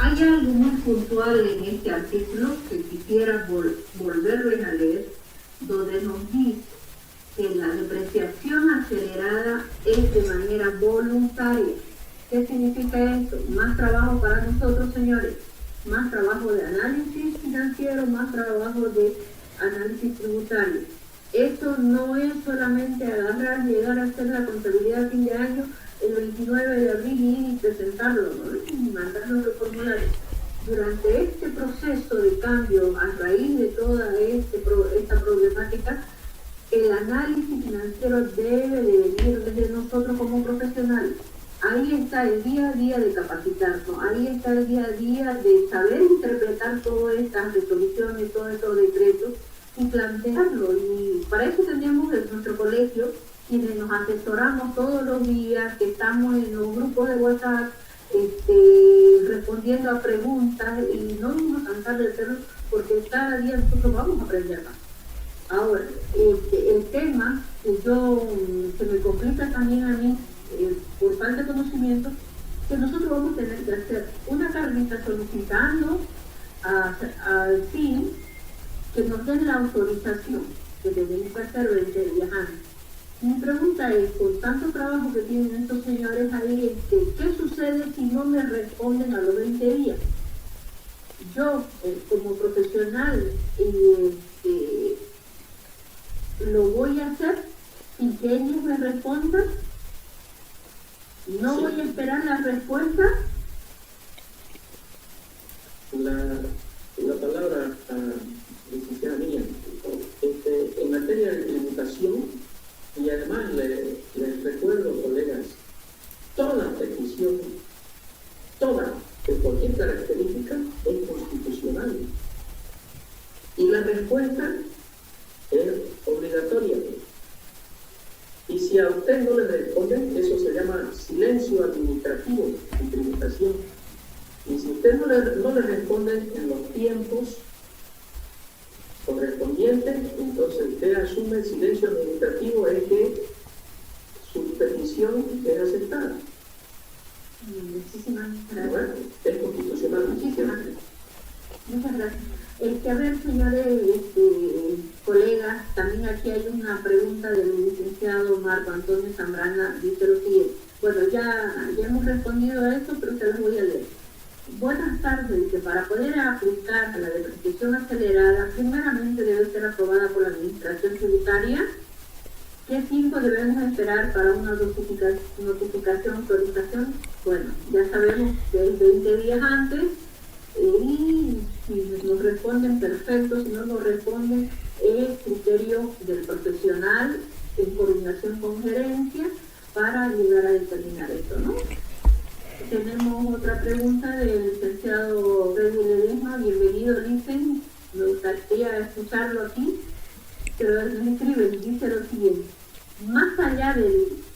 Hay algo muy puntual en este artículo que quisiera volverles a leer, donde nos dice que la depreciación acelerada es de manera voluntaria. ¿Qué significa esto? Más trabajo para nosotros, señores, más trabajo de análisis financiero, más trabajo de análisis tributario. Esto no es solamente agarrar, llegar a hacer la contabilidad a fin de año el 29 de abril y presentarlo, ¿no? Y mandarlo los formularios. Durante este proceso de cambio, a raíz de toda esta problemática, el análisis financiero debe de venir desde nosotros como profesionales. Ahí está el día a día de capacitarnos, ahí está el día a día de saber interpretar todas estas resoluciones, todos estos decretos y plantearlo. Y para eso tenemos en nuestro colegio, quienes nos asesoramos todos los días, que estamos en los grupos de WhatsApp, respondiendo a preguntas, y no vamos a cansar de hacerlo porque cada día nosotros vamos a aprender más. Ahora, el tema que se me complica también a mí, por falta de conocimiento, que nosotros vamos a tener que hacer una carta solicitando al fin que nos den la autorización que tenemos que hacer 20 días antes. Mi pregunta es, con tanto trabajo que tienen estos señores ahí, ¿qué sucede si no me responden a los 20 días? Yo, como profesional, lo voy a hacer sin que ellos me respondan. No voy a esperar la respuesta. La palabra, licenciada Miriam, en materia de tributación, y además les recuerdo, colegas, toda petición, de cualquier característica, es constitucional. Y la respuesta es obligatoria. Y si a usted no le responden, eso se llama silencio administrativo en tributación. Y si usted no le responden en los tiempos correspondientes, entonces usted asume el silencio administrativo, es que su petición es aceptada. Muchísimas gracias. Bueno, es constitucional. Muchísimas gracias. Muchas gracias. A ver, señores, colegas, también aquí hay una pregunta del licenciado Marco Antonio Zambrana, dice lo siguiente. Bueno, ya hemos respondido a esto, pero se los voy a leer. Buenas tardes, dice, para poder aplicar a la depreciación acelerada, primeramente debe ser aprobada por la Administración Tributaria. ¿Qué tiempo debemos esperar para una notificación, autorización? Bueno, ya sabemos que es 20 días antes, y si nos responden, perfecto. Si no nos responden, es criterio del profesional en coordinación con gerencia para llegar a determinar esto, ¿no? Tenemos otra pregunta del licenciado Rey Ledesma. Bienvenido, dicen. Me gustaría escucharlo aquí. Pero me escriben, dice lo siguiente: más allá de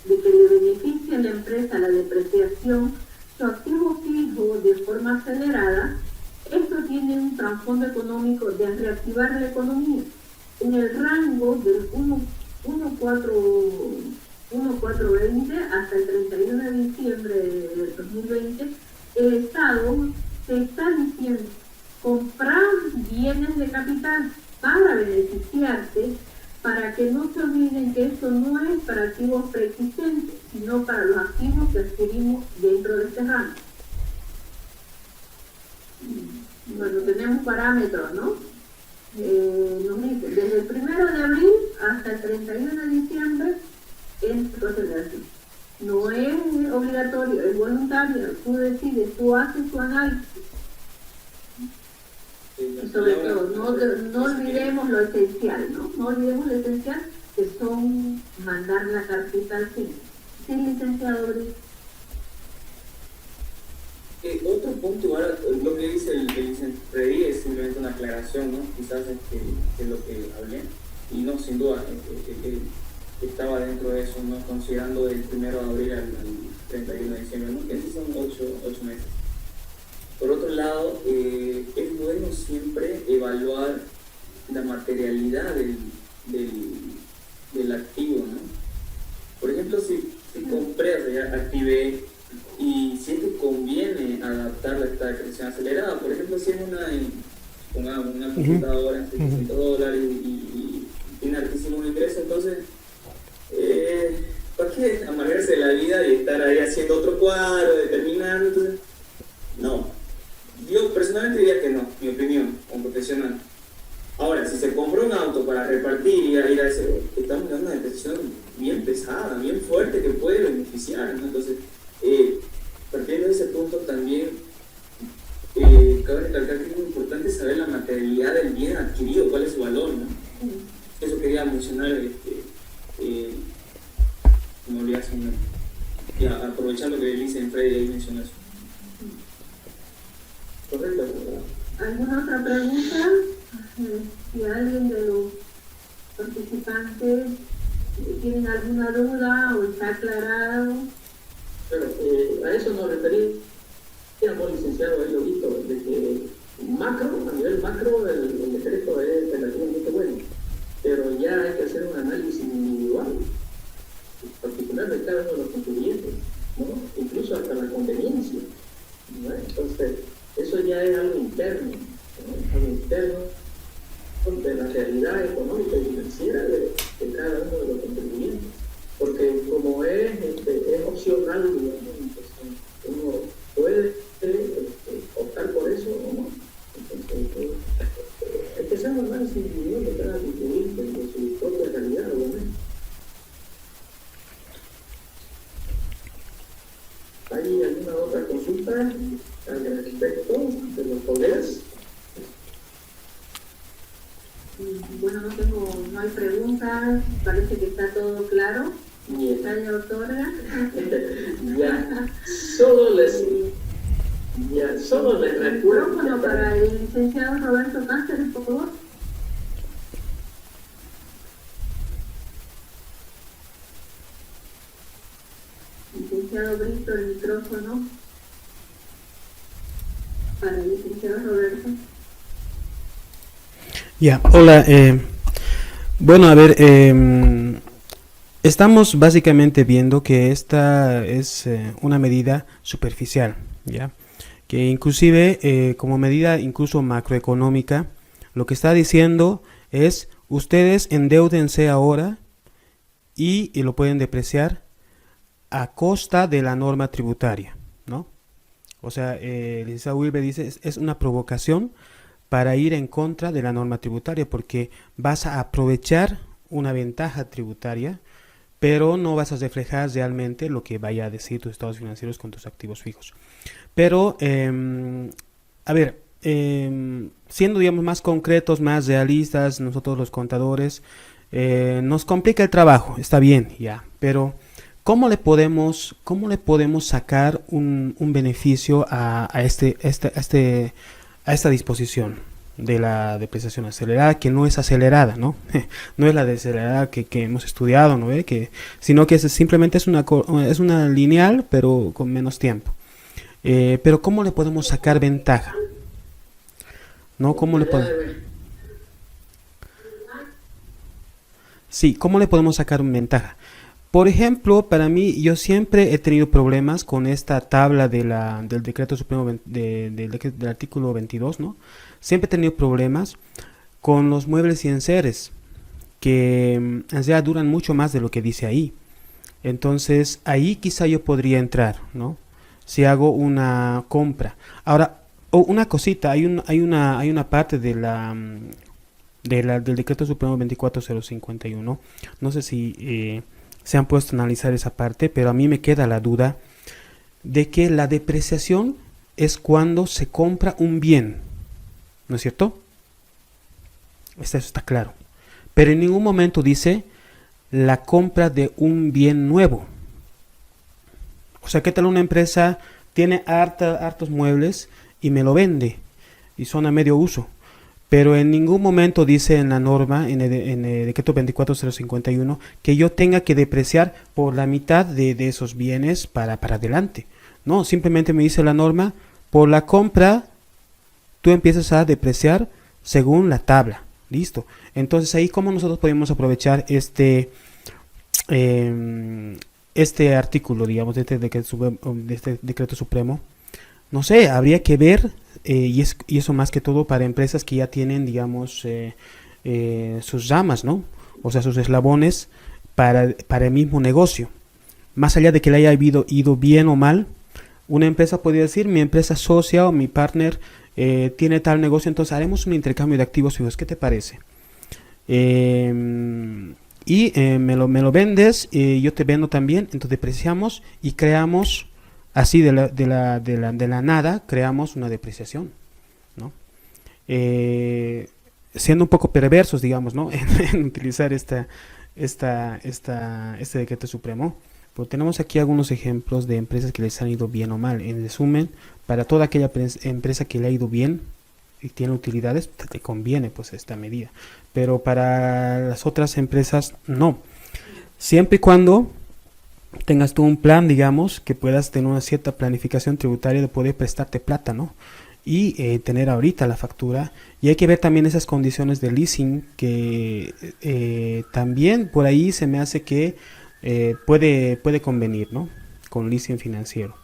que le beneficie a la empresa la depreciación, su activo fijo de forma acelerada, esto tiene un trasfondo económico de reactivar la economía. En el rango del 1.420 hasta el 31 de diciembre del 2020, el Estado se está diciendo comprar bienes de capital para beneficiarse, para que no se olviden que esto no es para activos preexistentes, sino para los activos que adquirimos dentro de este rango. Bueno, tenemos parámetros, ¿no? Nos dice, desde el 1 de abril hasta el 31 de diciembre es procederse. No es obligatorio, es voluntario. Tú decides, tú haces tu análisis. Y sobre todo, no olvidemos lo esencial, ¿no? No olvidemos lo esencial, que son mandar la cartita al fin. Sí, licenciado Brice. Otro punto, igual, lo que dice el licenciado Freddy es simplemente una aclaración, ¿no? Quizás es lo que hablé, y no, sin duda, estaba dentro de eso, ¿no? Considerando del 1 de abril 31 de diciembre, ¿no? Que esos son 8 meses. Por otro lado, es bueno siempre evaluar la materialidad del activo, ¿no? Por ejemplo, si compré, o sea, ya activé, y si es que conviene adaptar esta depreciación acelerada, por ejemplo, si es una computadora en $600 y tiene altísimo ingreso, entonces, ¿para qué amargarse la vida y estar ahí haciendo otro cuadro, determinando? Entonces, no. Yo personalmente diría que no, mi opinión, como profesional. Ahora, si se compró un auto para repartir y ir a ese, estamos dando una depreciación bien pesada, bien fuerte, que puede beneficiar, ¿no? Entonces, partiendo de ese punto también, cabe recalcar que es muy importante saber la materialidad del bien adquirido, cuál es su valor, ¿no? Eso quería mencionar, como olvidé hace un momento. Y aprovechando que Elisa en Freddy ahí mencionó eso. Correcto. ¿Alguna otra pregunta? Si alguien de los participantes tienen alguna duda o está aclarado. Bueno, a eso nos referíamos, licenciado Elodito, de que a nivel macro, el decreto es relativamente bueno, pero ya hay que hacer un análisis individual, particular de cada uno de los contribuyentes, ¿no? Incluso hasta la conveniencia, ¿no? Entonces, eso ya es algo interno, ¿no? Algo interno de la realidad económica y financiera de cada uno de los contribuyentes, porque como es opcional, digamos, entonces uno puede optar por eso o no. Entonces, hay que hacer un análisis individual de cada contribuyente, de su propia realidad, obviamente. ¿Hay alguna otra consulta al respecto de los colegas? Bueno, no hay preguntas, parece que está todo claro. Bien. ¿Está ya otorga? Ya, solo les recuerdo. Micrófono para el licenciado Roberto Cáceres, por favor. Licenciado Brito, el micrófono para el licenciado Roberto. Ya, hola. Bueno, a ver, estamos básicamente viendo que esta es una medida superficial, ¿ya? Que inclusive como medida incluso macroeconómica, lo que está diciendo es ustedes endeudense ahora y lo pueden depreciar a costa de la norma tributaria, ¿no? O sea, el licenciado Wilber dice es una provocación para ir en contra de la norma tributaria, porque vas a aprovechar una ventaja tributaria, pero no vas a reflejar realmente lo que vaya a decir tus estados financieros con tus activos fijos. Pero, a ver, siendo, digamos, más concretos, más realistas, nosotros los contadores, nos complica el trabajo, está bien, ya, pero ¿cómo le podemos sacar un beneficio a esta disposición de la depreciación acelerada, que no es acelerada, ¿no? No es la desacelerada que hemos estudiado, ¿no? Sino que simplemente es una lineal, pero con menos tiempo. Pero ¿cómo le podemos sacar ventaja? ¿No? ¿Cómo le podemos? Sí, ¿cómo le podemos sacar ventaja? Por ejemplo, para mí, yo siempre he tenido problemas con esta tabla del decreto supremo del artículo 22, ¿no? Siempre he tenido problemas con los muebles y enseres, que ya duran mucho más de lo que dice ahí. Entonces, ahí quizá yo podría entrar, ¿no? Si hago una compra. Ahora, una cosita, hay una parte del decreto supremo 24051, no sé si se han puesto a analizar esa parte, pero a mí me queda la duda de que la depreciación es cuando se compra un bien, ¿no es cierto? Eso está claro. Pero en ningún momento dice la compra de un bien nuevo. O sea, ¿qué tal una empresa tiene hartos muebles y me lo vende y son a medio uso? pero en ningún momento dice en la norma, en el decreto 24051, que yo tenga que depreciar por la mitad de esos bienes para adelante. No, simplemente me dice la norma, por la compra tú empiezas a depreciar según la tabla. Listo. Entonces ahí cómo nosotros podemos aprovechar este artículo, digamos, de este decreto supremo. No sé, habría que ver, y eso más que todo para empresas que ya tienen, digamos, sus ramas, ¿no? O sea, sus eslabones para el mismo negocio. Más allá de que le haya ido bien o mal, una empresa podría decir, mi empresa socia o mi partner tiene tal negocio, entonces haremos un intercambio de activos fijos. ¿Qué te parece? Y me lo vendes, yo te vendo también, entonces depreciamos y creamos, así de la nada, creamos una depreciación, ¿no? Siendo un poco perversos, digamos, ¿no? en utilizar este decreto supremo. Pues tenemos aquí algunos ejemplos de empresas que les han ido bien o mal. En resumen, para toda aquella empresa que le ha ido bien y tiene utilidades, te conviene pues esta medida. Pero para las otras empresas, no. Siempre y cuando tengas tú un plan, digamos, que puedas tener una cierta planificación tributaria de poder prestarte plata, ¿no? Y tener ahorita la factura. Y hay que ver también esas condiciones de leasing que también por ahí se me hace que puede convenir, ¿no? Con leasing financiero.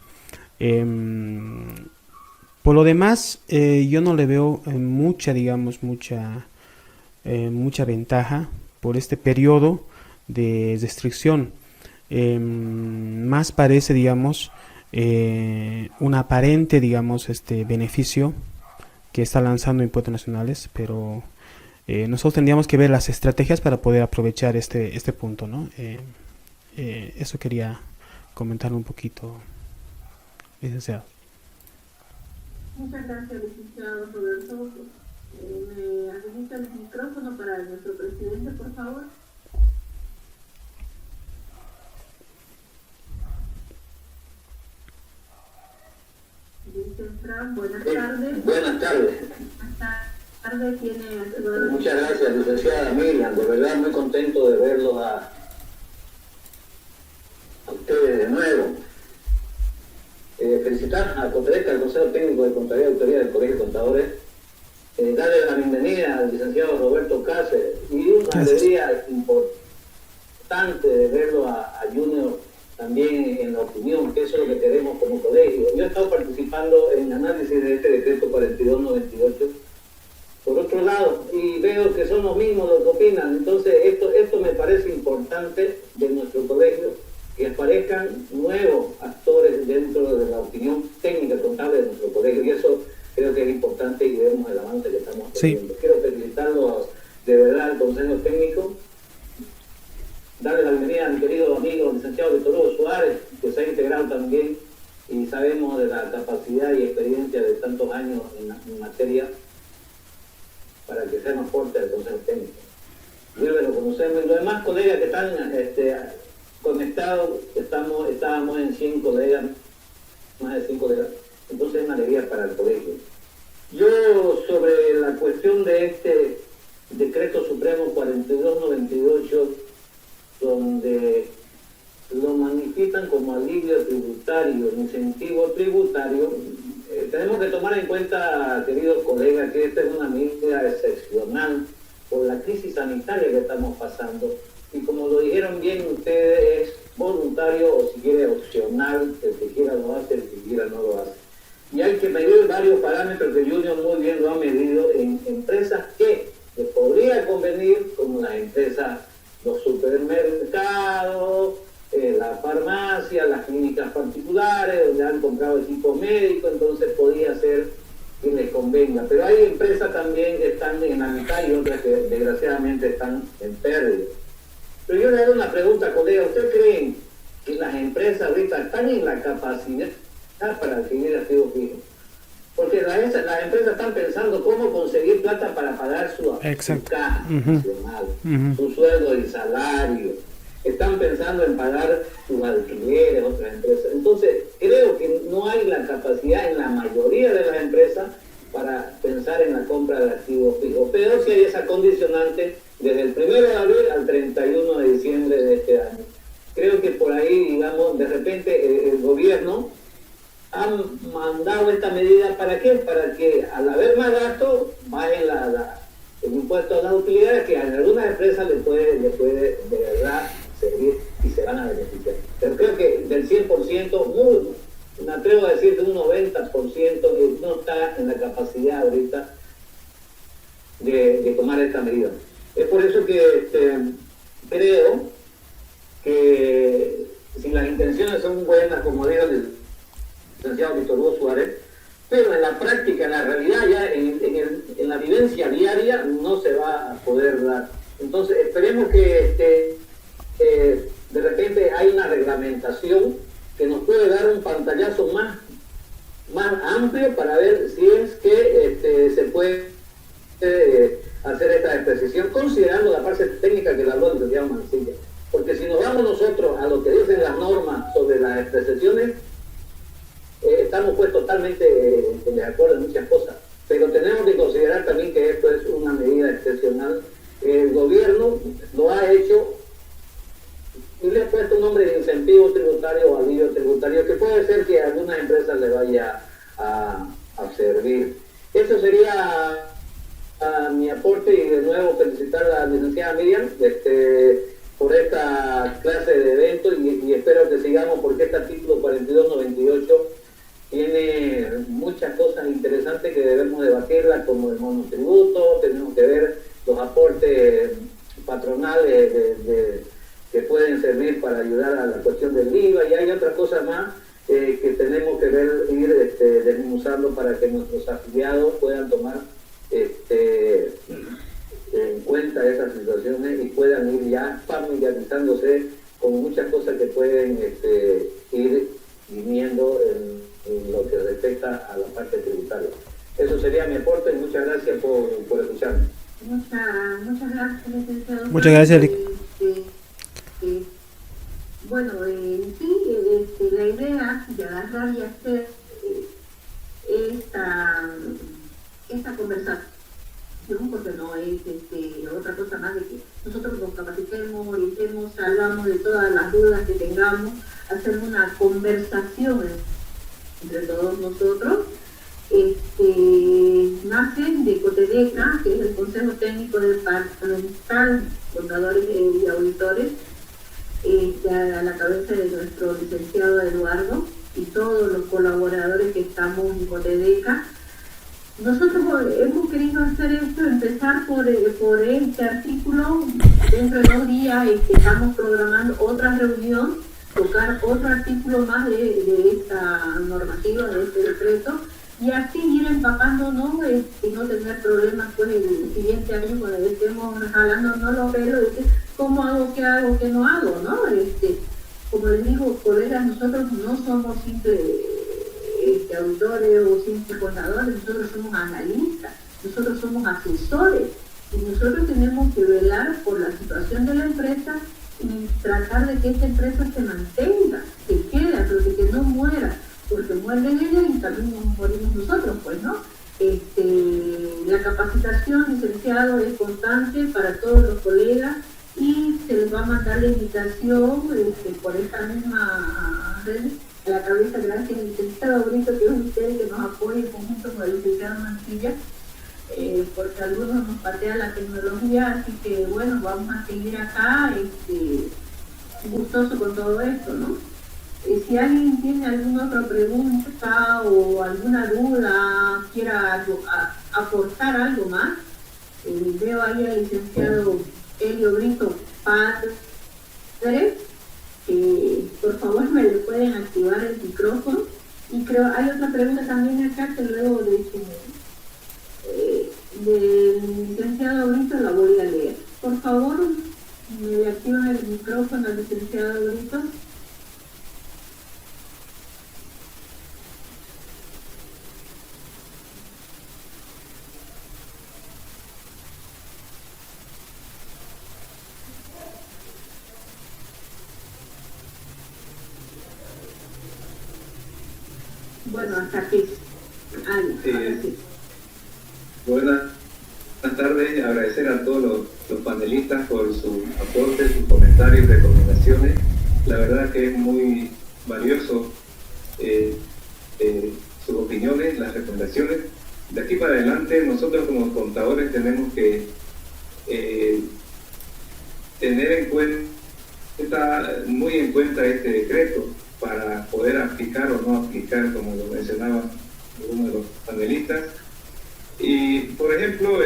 Por lo demás, yo no le veo mucha ventaja por este periodo de restricción. Más parece, digamos, un aparente, digamos, beneficio que está lanzando impuestos nacionales, pero nosotros tendríamos que ver las estrategias para poder aprovechar este punto, ¿no? Eso quería comentar un poquito, licenciado. Muchas gracias, licenciado Roberto. ¿Me habilita el micrófono para nuestro presidente, por favor? Fran, buenas tardes. Buenas tardes. Buenas tardes. Muchas gracias, licenciada Miriam. De verdad, muy contento de verlos a ustedes de nuevo. Felicitar a COTEDECA, al Consejo Técnico de Contabilidad y Autoridad del Colegio de Contadores, darle la bienvenida al licenciado Roberto Cáceres y una alegría importante de verlo a Junior también en la opinión, que eso es lo que queremos como colegio. Yo he estado participando en el análisis de este decreto 4298 por otro lado y veo que son los mismos los que opinan. Entonces esto me parece importante de nuestro colegio, que aparezcan nuevos actores dentro de la opinión técnica contable de nuestro colegio, y eso creo que es importante y vemos el avance que estamos teniendo. Sí. Quiero felicitarlo de verdad al Consejo Técnico, darle la bienvenida a mi querido amigo licenciado Víctor Hugo Suárez, que se ha integrado también, y sabemos de la capacidad y experiencia de tantos años en materia para que sea más fuerte el Consejo Técnico. Yo lo conocemos, y los demás colegas que están conectados, estábamos en 100 colegas, más de 100 colegas, entonces es una alegría para el colegio. Yo, sobre la cuestión de este decreto supremo 4298, donde lo manifiestan como alivio tributario, incentivo tributario, tenemos que tomar en cuenta, queridos colegas, que esta es una medida excepcional por la crisis sanitaria que estamos pasando, y como lo dijeron bien ustedes, es voluntario o si quiere opcional, el que quiera lo hace, el que quiera no lo hace. Y hay que medir varios parámetros que Junior muy bien lo ha medido en empresas que les podría convenir, como las empresas, los supermercados, la farmacia, las clínicas particulares, donde han comprado equipos médicos, entonces podría ser que les convenga. Pero hay empresas también que están en la mitad y otras que desgraciadamente están en pérdida. Pero yo le hago una pregunta, colega. ¿Ustedes creen que las empresas ahorita están en la capacidad para adquirir activos fijos? Porque las empresas están pensando cómo conseguir plata para pagar su caja nacional, su sueldo y salario. Están pensando en pagar sus alquileres, otras empresas. Entonces, creo que no hay la capacidad en la mayoría de las empresas para pensar en la compra de activos fijos. Pero si hay esa condicionante desde el 1 de abril al 31 de diciembre de este año. Creo que por ahí, digamos, de repente el gobierno ha mandado esta medida, ¿para qué? Para que al haber más gastos, bajen el impuesto a las utilidades, que a algunas empresas le puede de verdad servir y se van a beneficiar. Pero creo que del 100%, me atrevo a decir de un 90%, no está en la capacidad ahorita de tomar esta medida. Es por eso que creo que si las intenciones son buenas, como dijo el licenciado Víctor Hugo Suárez, pero en la práctica, en la realidad, ya en la vivencia diaria, no se va a poder dar. Entonces, esperemos que de repente hay una reglamentación que nos puede dar un pantallazo más amplio para ver si es que se puede hacer esta expresión, considerando la parte técnica que la habló el licenciado Mancilla. Porque si nos vamos nosotros a lo que dicen las normas sobre las expresiones, estamos pues totalmente de acuerdo en muchas cosas, pero tenemos que considerar también que esto es una medida excepcional. El gobierno lo ha hecho y le ha puesto un nombre de incentivo tributario o alivio tributario, que puede ser que a algunas empresas le vaya a servir. Eso sería mi aporte, y de nuevo felicitar a la licenciada Miriam por esta clase de evento, y espero que sigamos, porque este artículo 4298 tiene muchas cosas interesantes que debemos debatirla, como el monotributo. Tenemos que ver los aportes patronales que pueden servir para ayudar a la cuestión del IVA, y hay otras cosas más que tenemos que ver, ir desmenuzando para que nuestros afiliados puedan tomar en cuenta esas situaciones y puedan ir ya familiarizándose con muchas cosas que pueden ir viniendo en lo que respecta a la parte tributaria. Eso sería mi aporte, y muchas gracias por escucharme. Muchas gracias, licenciado. Muchas gracias, Lic. Bueno, sí, la idea de agarrar y hacer esta conversación, porque no es otra cosa más de que nosotros nos capacitemos, orientemos, salgamos de todas las dudas que tengamos, hacer una conversación entre todos nosotros. Nace de COTEDECA, que es el Consejo Técnico Departamental Contadores y Auditores, a la cabeza de nuestro licenciado Eduardo y todos los colaboradores que estamos en COTEDECA. Nosotros hemos querido hacer esto, empezar por este artículo. Dentro de 2 días estamos programando otra reunión, tocar otro artículo más de esta normativa, de este decreto, y así ir empapándonos y no tener problemas pues el siguiente año cuando estemos jalándonos los pelos de cómo hago, qué no hago, ¿no? Como les digo, colegas, nosotros no somos simples auditores o simples contadores, nosotros somos analistas, nosotros somos asesores, y nosotros tenemos que velar por la situación de la empresa y tratar de que esta empresa se mantenga, que quede, pero que no muera, porque mueren ellos y también nos morimos nosotros, pues, ¿no? La capacitación, licenciado, es constante para todos los colegas, y se les va a mandar la invitación por esta misma red a la cabeza, gracias al licenciado Brito, que es usted que nos apoya en conjunto con el licenciado Mancilla, porque algunos nos patea la tecnología, así que bueno, vamos a seguir acá gustoso con todo esto, ¿no? Si alguien tiene alguna otra pregunta o alguna duda, quiera aportar algo más, veo ahí al licenciado Elio Brito Padre, por favor me le pueden activar el micrófono. Y creo hay otra pregunta también acá que luego del licenciado Brito la voy a leer. Por favor, me le activan el micrófono al licenciado Brito. Bueno, hasta aquí. Ahora sí. Buenas tardes, agradecer a todos los panelistas por sus aportes, sus comentarios, recomendaciones. La verdad que es muy valioso sus opiniones, las recomendaciones. De aquí para adelante, nosotros como contadores tenemos que tener muy en cuenta este decreto para poder aplicar o no aplicar, como lo mencionaba uno de los panelistas. Y, por ejemplo,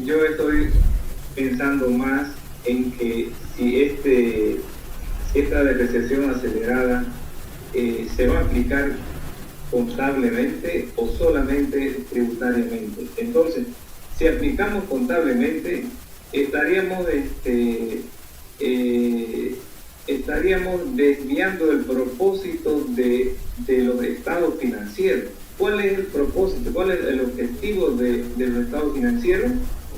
yo estoy pensando más en que si esta depreciación acelerada se va a aplicar contablemente o solamente tributariamente. Entonces, si aplicamos contablemente, estaríamos desviando el propósito de los estados financieros. ¿Cuál es el propósito? ¿Cuál es el objetivo de los estados financieros?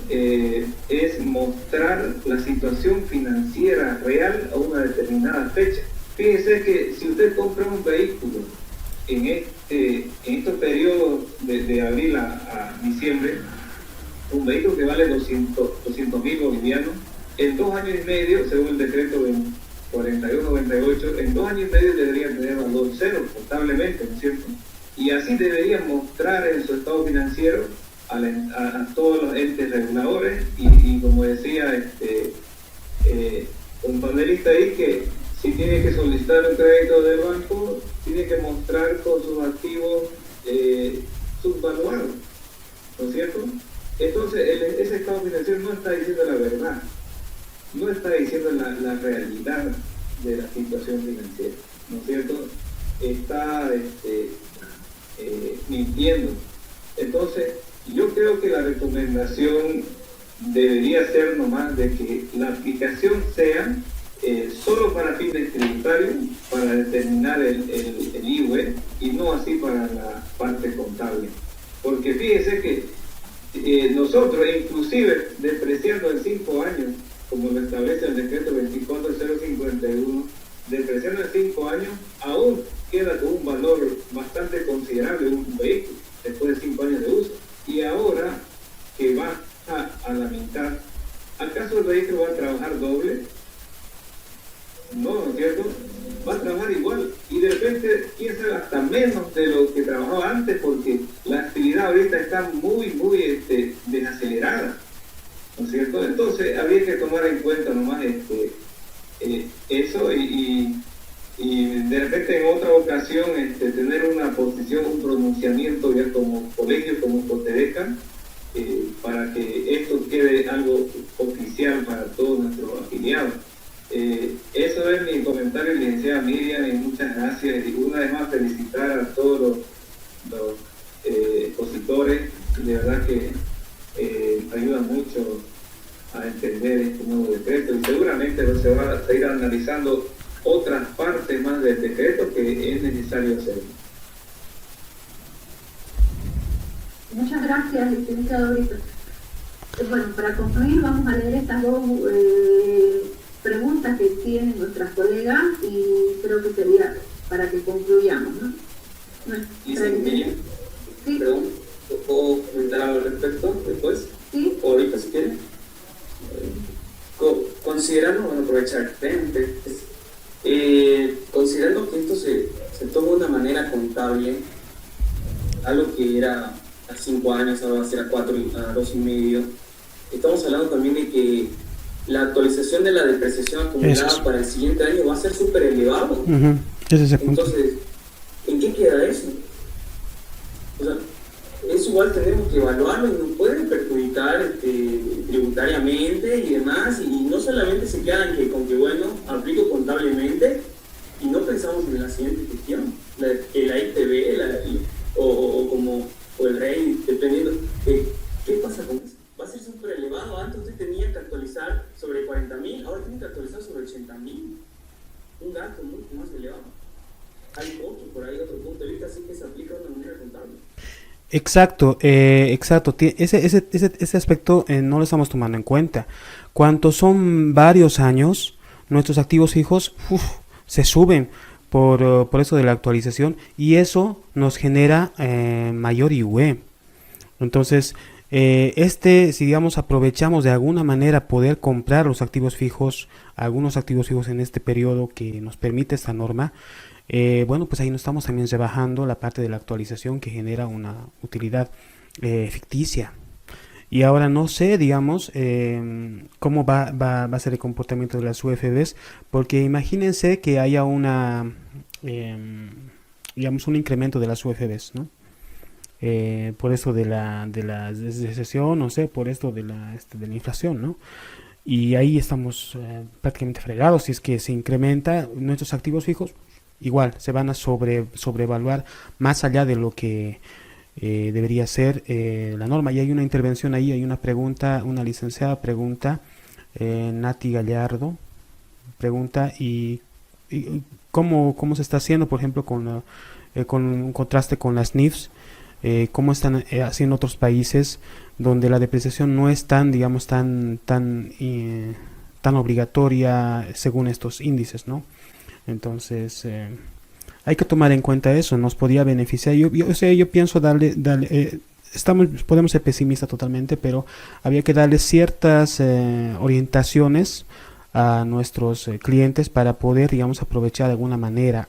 Es mostrar la situación financiera real a una determinada fecha. Fíjense que si usted compra un vehículo en estos periodos de abril a diciembre, un vehículo que vale 200.000 bolivianos, en 2 años y medio, según el decreto 4198, en 2 años y medio debería tener valor cero contablemente, ¿no es cierto? Y así debería mostrar en su estado financiero a todos los entes reguladores y como decía un panelista ahí, que si tiene que solicitar un crédito del banco, tiene que mostrar con sus activos subvaluados, ¿no es cierto? Entonces ese estado financiero no está diciendo la verdad, no está diciendo la realidad de la situación financiera, ¿no es cierto? Está mintiendo. Entonces, yo creo que la recomendación debería ser nomás de que la aplicación sea solo para fines tributarios, para determinar el IVE, y no así para la parte contable. Porque fíjese que nosotros, inclusive despreciando en 5 años, como lo establece el decreto 24051, despreciando en 5 años, aún queda con un valor bastante considerable un vehículo después de 5 años de uso. Y ahora que baja a la mitad, ¿acaso el vehículo va a trabajar doble? No, ¿no es cierto? Va a trabajar igual y de repente, quién sabe, hasta menos de lo que trabajaba antes, porque la actividad ahorita está muy desacelerada, ¿no es cierto? Entonces había que tomar en cuenta nomás eso y de repente en otra ocasión tener una posición, un pronunciamiento ya como colegio, como Cotedeca, para que esto quede algo oficial para todos nuestros afiliados. Eso es mi comentario, licenciada Miriam, y muchas gracias. Y una vez más felicitar a todos los expositores, de verdad que ayuda mucho a entender este nuevo decreto, y seguramente se va a ir analizando otras partes más del decreto que es necesario hacer. Muchas gracias, licenciado Brito. Bueno, para concluir vamos a leer estas dos preguntas que tienen nuestras colegas y creo que sería para que concluyamos, ¿no? Miriam, sí. Perdón, ¿puedo comentar algo al respecto después? Sí. O ahorita si quieren. Considerando, bueno, aprovechar considerando que esto se toma de una manera contable, algo que era a 5 años, ahora va a ser a 4, a 2 y medio, estamos hablando también de que la actualización de la depreciación acumulada para el siguiente año va a ser súper elevado. Ese es el punto. Entonces, ¿en qué queda eso? O sea, eso igual tenemos que evaluarlo y nos puede perjudicar tributariamente y demás, y no solamente se quedan con que bueno, aplico contablemente y no pensamos en la siguiente gestión, que la ITV o el REI, dependiendo. ¿Qué pasa con eso? Va a ser súper elevado. Antes usted tenía que actualizar sobre 40.000, ahora tiene que actualizar sobre 80.000. Un gasto mucho más elevado. Hay por ahí otro punto de vista, así que se aplica de una manera contable. Exacto. Ese aspecto no lo estamos tomando en cuenta. Cuanto son varios años, nuestros activos fijos se suben por eso de la actualización, y eso nos genera mayor IUE. Entonces, Si digamos aprovechamos de alguna manera poder comprar los activos fijos, algunos activos fijos en este periodo que nos permite esta norma, bueno, pues ahí nos estamos también rebajando la parte de la actualización que genera una utilidad ficticia. Y ahora no sé, digamos, cómo va a ser el comportamiento de las UFBs, porque imagínense que haya digamos, un incremento de las UFBs, ¿no? Por esto de la recesión, no sé, por esto de la inflación, ¿no? Y ahí estamos prácticamente fregados. Si es que se incrementa nuestros activos fijos, igual se van a sobrevaluar más allá de lo que debería ser la norma. Y hay una intervención ahí, hay una pregunta, una licenciada pregunta, Nati Gallardo pregunta, y cómo se está haciendo, por ejemplo, con un contraste con las NIFs, cómo están haciendo otros países donde la depreciación no es tan, digamos, tan obligatoria según estos índices, ¿no? Entonces hay que tomar en cuenta eso, nos podría beneficiar. Yo pienso podemos ser pesimistas totalmente, pero había que darle ciertas orientaciones a nuestros clientes para poder, digamos, aprovechar de alguna manera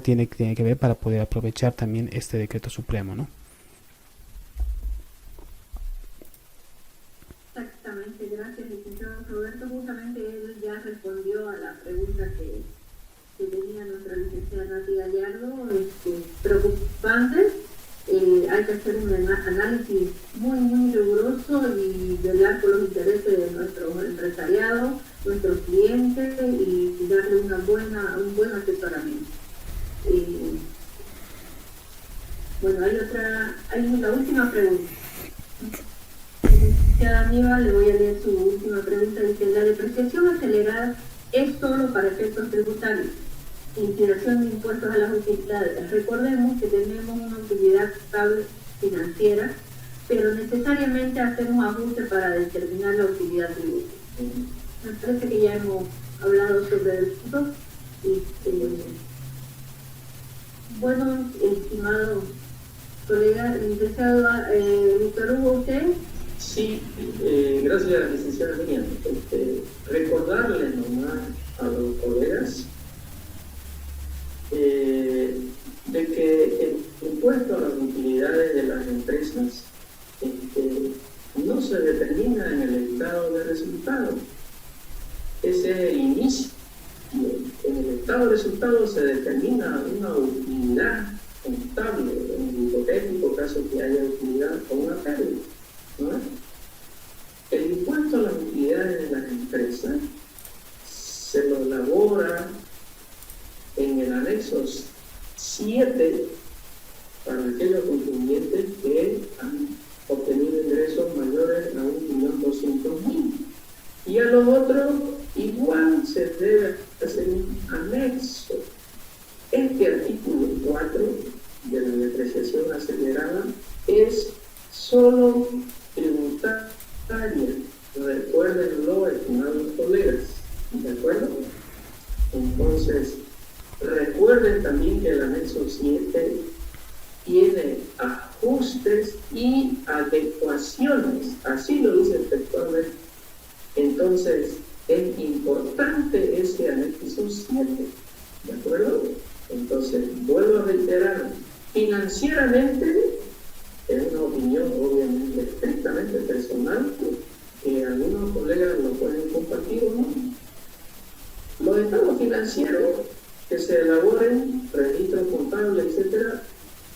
tiene que ver para poder aprovechar también este decreto supremo, ¿no? Exactamente, gracias, licenciado Roberto. Justamente él ya respondió a la pregunta que tenía nuestra licenciada Nati Gallardo. Preocupante. Hay que hacer un análisis muy riguroso y velar por los intereses de nuestro empresariado, nuestros clientes, y darle un buen asesoramiento. Bueno, hay la última pregunta. Licenciada Aníbal, le voy a leer su última pregunta. Dice: ¿la depreciación acelerada es solo para efectos tributarios? Liquidación de impuestos a las utilidades. Recordemos que tenemos una utilidad estable financiera, pero necesariamente hacemos ajustes para determinar la utilidad tributaria. Me parece que ya hemos hablado sobre el punto. Bueno, estimado colega, licenciado Víctor Hugo, ¿usted? Sí, gracias, licenciada Miriam. Recordarles nomás a los colegas de que el impuesto a las utilidades de las empresas no se determina en el estado de resultado. Ese es el inicio. En el estado de resultado se determina una utilidad contable, en el hipotético caso que haya utilidad o una pérdida, ¿no? El impuesto a las utilidades de las empresas se lo elabora en el anexo 7 para aquellos contribuyentes que han obtenido ingresos mayores a 1.200.000. Y a los otros igual se debe hacer un anexo. Este artículo 4 de la depreciación acelerada es solo tributaria. Recuérdenlo, estimados colegas. ¿De acuerdo? Entonces, recuerden también que el anexo 7 tiene ajustes y adecuaciones, así lo dice textualmente. Entonces, es importante ese anexo 7, ¿de acuerdo? Entonces, vuelvo a reiterar, financieramente, es una opinión obviamente estrictamente personal, que algunos colegas lo pueden compartir o no. Los estados financieros que se elaboren, registros contables, etcétera,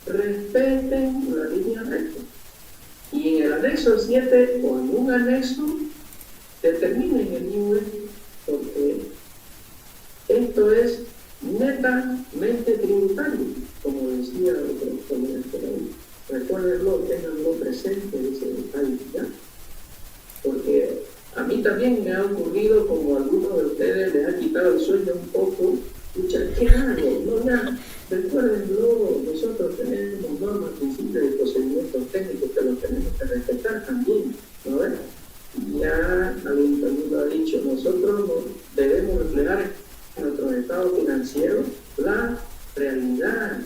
respeten la línea recta. Y en el anexo 7 o en un anexo determinen el IVA, porque esto es netamente tributario, como decía otro colega por ahí. Recuérdenlo, tenganlo presente ese detalle, ¿ya? Porque a mí también me ha ocurrido, como a algunos de ustedes les ha quitado el sueño un poco. Escucha, ¿qué hago? No, ya, recuérdenlo, nosotros tenemos normas, principios y procedimientos técnicos que los tenemos que respetar también, ¿no ves? Ya alguien también lo ha dicho, nosotros debemos reflejar en nuestros estados financieros la realidad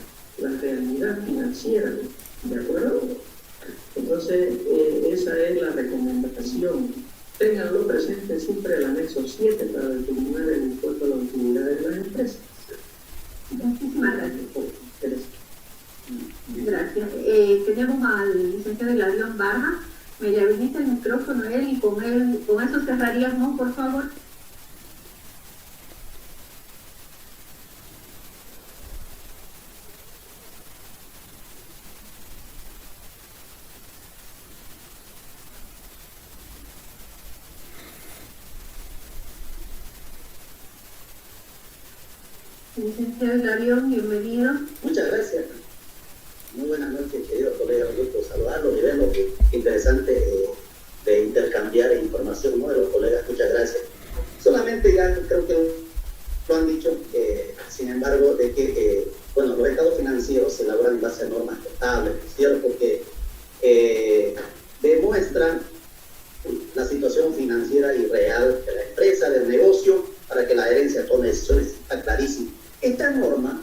financiera, ¿de acuerdo? Entonces, comisión, ténganlo presente siempre el anexo 7 para determinar el impuesto a la utilidad de las empresas. Muchísimas gracias. Gracias. Tenemos al licenciado Hilarión Barja. Me le habilita el micrófono él y con eso cerraríamos, por favor. Licenciado Hilarión, bienvenido. Muchas gracias. Muy buenas noches, queridos colegas. Un gusto saludarlos y verlos. Qué interesante de intercambiar información, ¿no?, de los colegas. Muchas gracias. Solamente ya creo que lo han dicho, sin embargo, de que bueno, los estados financieros se elaboran en base a normas contables, ¿cierto? Que demuestran la situación financiera y real de la empresa, del negocio, para que la herencia tome decisiones. Está clarísimo. Esta norma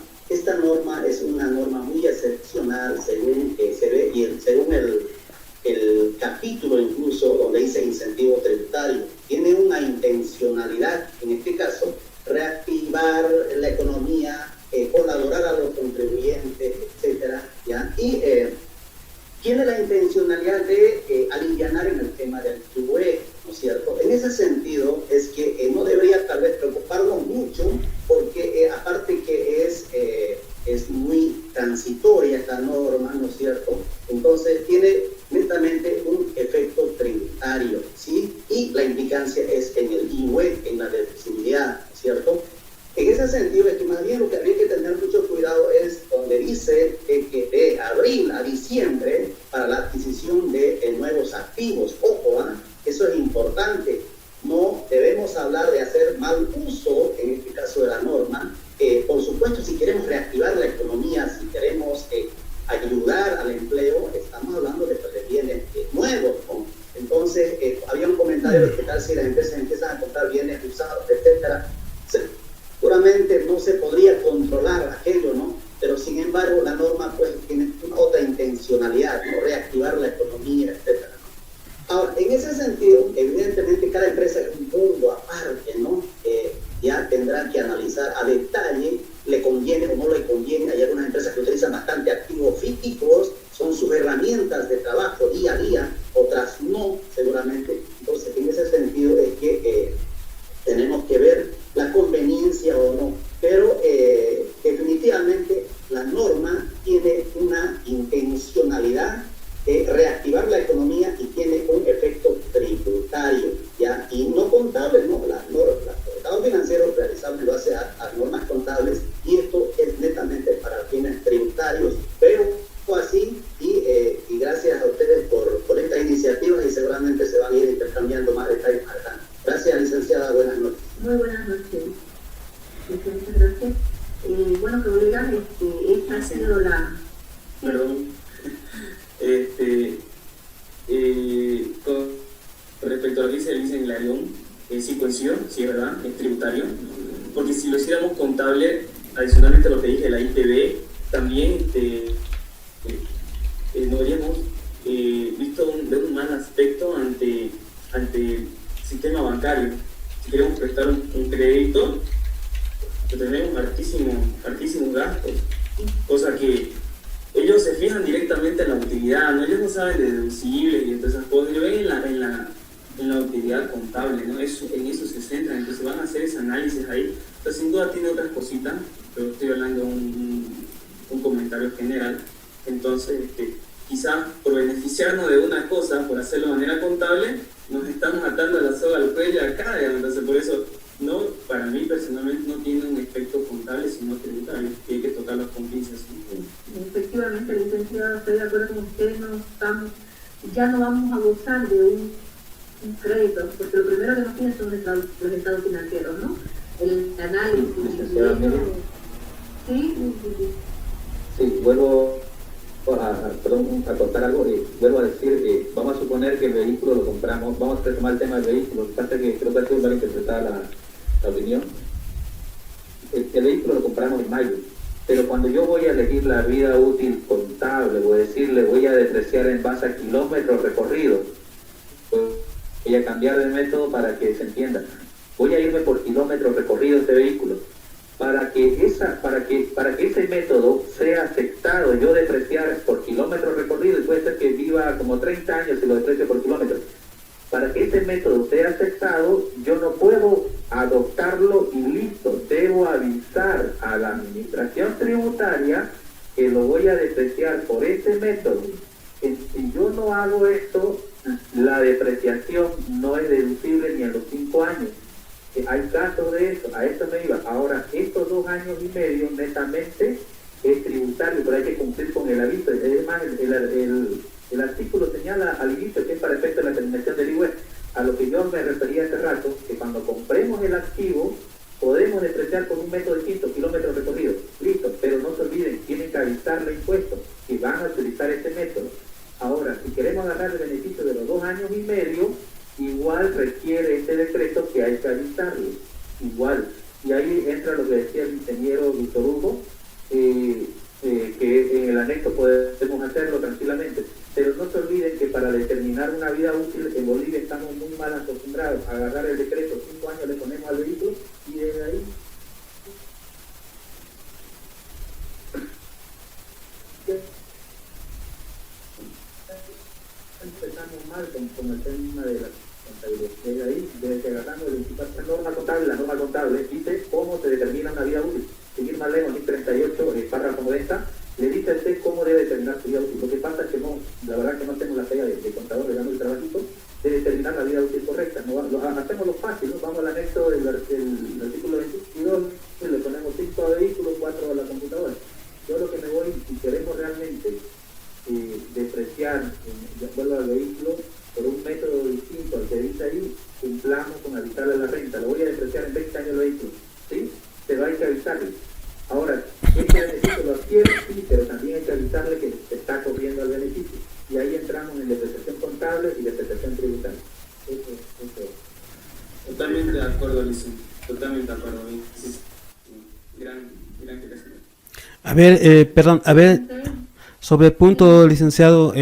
es una norma muy excepcional, según se ve, y según el capítulo incluso donde dice incentivo tributario, tiene una intencionalidad, en este caso, reactivar la economía, colaborar a los contribuyentes, etcétera, ¿ya? Y tiene la intencionalidad de alivianar en el tema del TUE, ¿no es cierto? En ese sentido es que no debería tal vez preocuparnos mucho, porque aparte que es muy transitoria esta norma, ¿no es cierto? Entonces tiene netamente un efecto tributario, ¿sí? Y la implicancia es en el IUE, en la deducibilidad, ¿no es cierto? En ese sentido es que más bien lo que habría que tener mucho cuidado es donde dice que de abril a diciembre para la adquisición de nuevos activos. Ojo, eso es importante. No debemos hablar de hacer mal uso, en este caso de la norma. Por supuesto, si queremos reactivar la economía, si queremos ayudar al empleo, estamos hablando de bienes nuevos, ¿no? Entonces, había un comentario de que tal si las empresas empiezan a comprar bienes usados, etcétera. Seguramente no se podría controlar aquello, ¿no? Pero sin embargo, la norma pues tiene otra intencionalidad, ¿no? Reactivar la economía, etcétera. Ahora, en ese sentido, evidentemente cada empresa es un mundo aparte, ¿no? Ya tendrá que analizar a detalle, le conviene o no le conviene. Hay algunas empresas que utilizan bastante activos físicos, son sus herramientas de trabajo día a día, otras no, seguramente. Entonces, en ese sentido es que tenemos que ver la conveniencia o no. Pero definitivamente la norma tiene una intencionalidad de reactivar la economía y tiene un efecto tributario, ¿ya? Y no contable, ¿no? Los estados financieros realizables lo hace a normas contables, y esto es netamente para fines tributarios. Pero así, y gracias a ustedes por estas iniciativas, y seguramente se van a ir intercambiando más detalles más adelante. Gracias, licenciada. Buenas noches. Muy buenas noches. Muchas gracias. Bueno, colegas, esta ha sido la... Perdón. Con respecto a lo que dice el licenciado Hilarión, sí coincido, sí es verdad, es tributario, porque si lo hiciéramos contable, adicionalmente a lo que dije, la ITV, también no habríamos visto de un mal aspecto ante el sistema bancario. Si queremos prestar un crédito, tenemos altísimos gastos, cosa que ellos se fijan directamente en la utilidad, ¿no? Ellos no saben de deducibles y todas esas cosas, ellos ven en la utilidad contable, ¿no? En eso se centran, entonces van a hacer ese análisis ahí. Entonces, sin duda tiene otras cositas, pero estoy hablando de un comentario general. Entonces, quizás por beneficiarnos de una cosa, por hacerlo de manera contable, nos estamos atando la soga al cuello acá, digamos. Entonces, por eso, no, para mí personalmente no tiene un efecto contable, sino tributario, y hay que tocarlos con pinzas. Efectivamente, licenciado, estoy de acuerdo con ustedes, ya no vamos a gozar de un crédito, porque lo primero que nos piden son los estados financieros, ¿no? El análisis, Sí, vuelvo a contar algo, vuelvo a decir, vamos a suponer que el vehículo lo compramos, vamos a retomar el tema del vehículo, lo que pasa es que creo que ha sido mal interpretada la opinión. El vehículo lo compramos en mayo, pero cuando yo voy a elegir la vida útil contable, voy a decirle, voy a depreciar en base a kilómetros recorridos, pues Voy a cambiar de método para que se entienda. Voy a irme por kilómetros recorridos de vehículo. Para que ese método sea aceptado, yo depreciar por kilómetros recorridos, y puede ser que viva como 30 años y lo deprecio por kilómetros. Para que ese método sea aceptado, yo no puedo adoptarlo y listo. Debo avisar a la administración tributaria que lo voy a depreciar por ese método. Si yo no hago esto, la depreciación no es deducible ni en los 5 años. Hay casos de eso, a eso me iba. Ahora, estos 2 años y medio netamente es tributario, pero hay que cumplir con el aviso. Es más, el artículo señala al inicio que es para efecto de la terminación del IVA. A lo que yo me refería hace rato, que cuando compremos el activo, podemos depreciar con un método distinto, kilómetros recorridos. Listo, pero no se olviden, tienen que avisarle impuestos que van a utilizar ese método. Ahora, si queremos agarrar el beneficio de los 2 años y medio, igual requiere este decreto que hay que avisarle. Igual. Y ahí entra lo que decía el ingeniero Víctor Hugo, que en el anexo podemos hacerlo tranquilamente. Pero no se olviden que para determinar una vida útil en Bolivia estamos muy mal acostumbrados a agarrar el decreto, 5 años le ponemos al vehículo y desde ahí empezamos mal con el tema de la contabilidad. Desde ahí, desde que agarramos la norma contable dice cómo se determina una vida útil. Seguir más lejos, 38, párrafo 90, le dice a usted cómo debe determinar su vida útil. Lo que pasa es que no, la verdad que no tenemos la tarea de contador, le damos el trabajito de determinar la vida útil correcta. No, hacemos lo fácil, ¿no? Vamos al anexo del artículo 22, y le ponemos 5 a vehículos, 4 a la computadora. Yo lo que me voy, si queremos realmente depreciar, vuelvo al vehículo, por un método distinto al que dice ahí, cumplamos con avisarle a la renta. Lo voy a depreciar en 20 años el vehículo, ¿sí? Pero hay que avisarle. Ahora, este beneficio lo adquiere, sí, pero también hay que avisarle que se está corriendo el beneficio. Y ahí entramos en depreciación contable y depreciación tributaria. Eso. Totalmente de acuerdo, Alicia. Totalmente de acuerdo. Sí. Gran explicación. A ver, perdón, sobre el punto, licenciado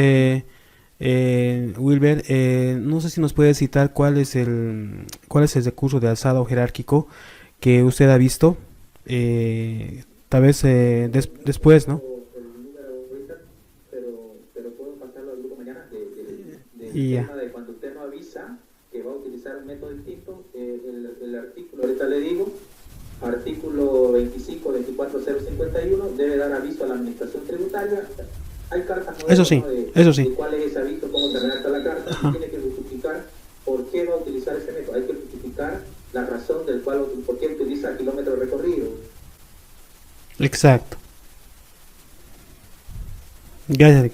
Wilber, no sé si nos puede citar cuál es el recurso de alzado jerárquico que usted ha visto, tal vez después, ¿no? El número ahorita, pero puedo pasarlo al grupo mañana del Yeah. tema de cuando usted no avisa que va a utilizar un método distinto. El artículo, ahorita le digo, artículo 25, 24051, debe dar aviso a la administración tributaria. Hay cartas nuevas, Eso sí, ¿no? eso sí. De cuál es ese aviso, cómo se redacta la carta, y tiene que justificar por qué va a utilizar ese método. Hay que justificar la razón del cual, por qué utiliza kilómetros recorridos. Exacto. Gracias.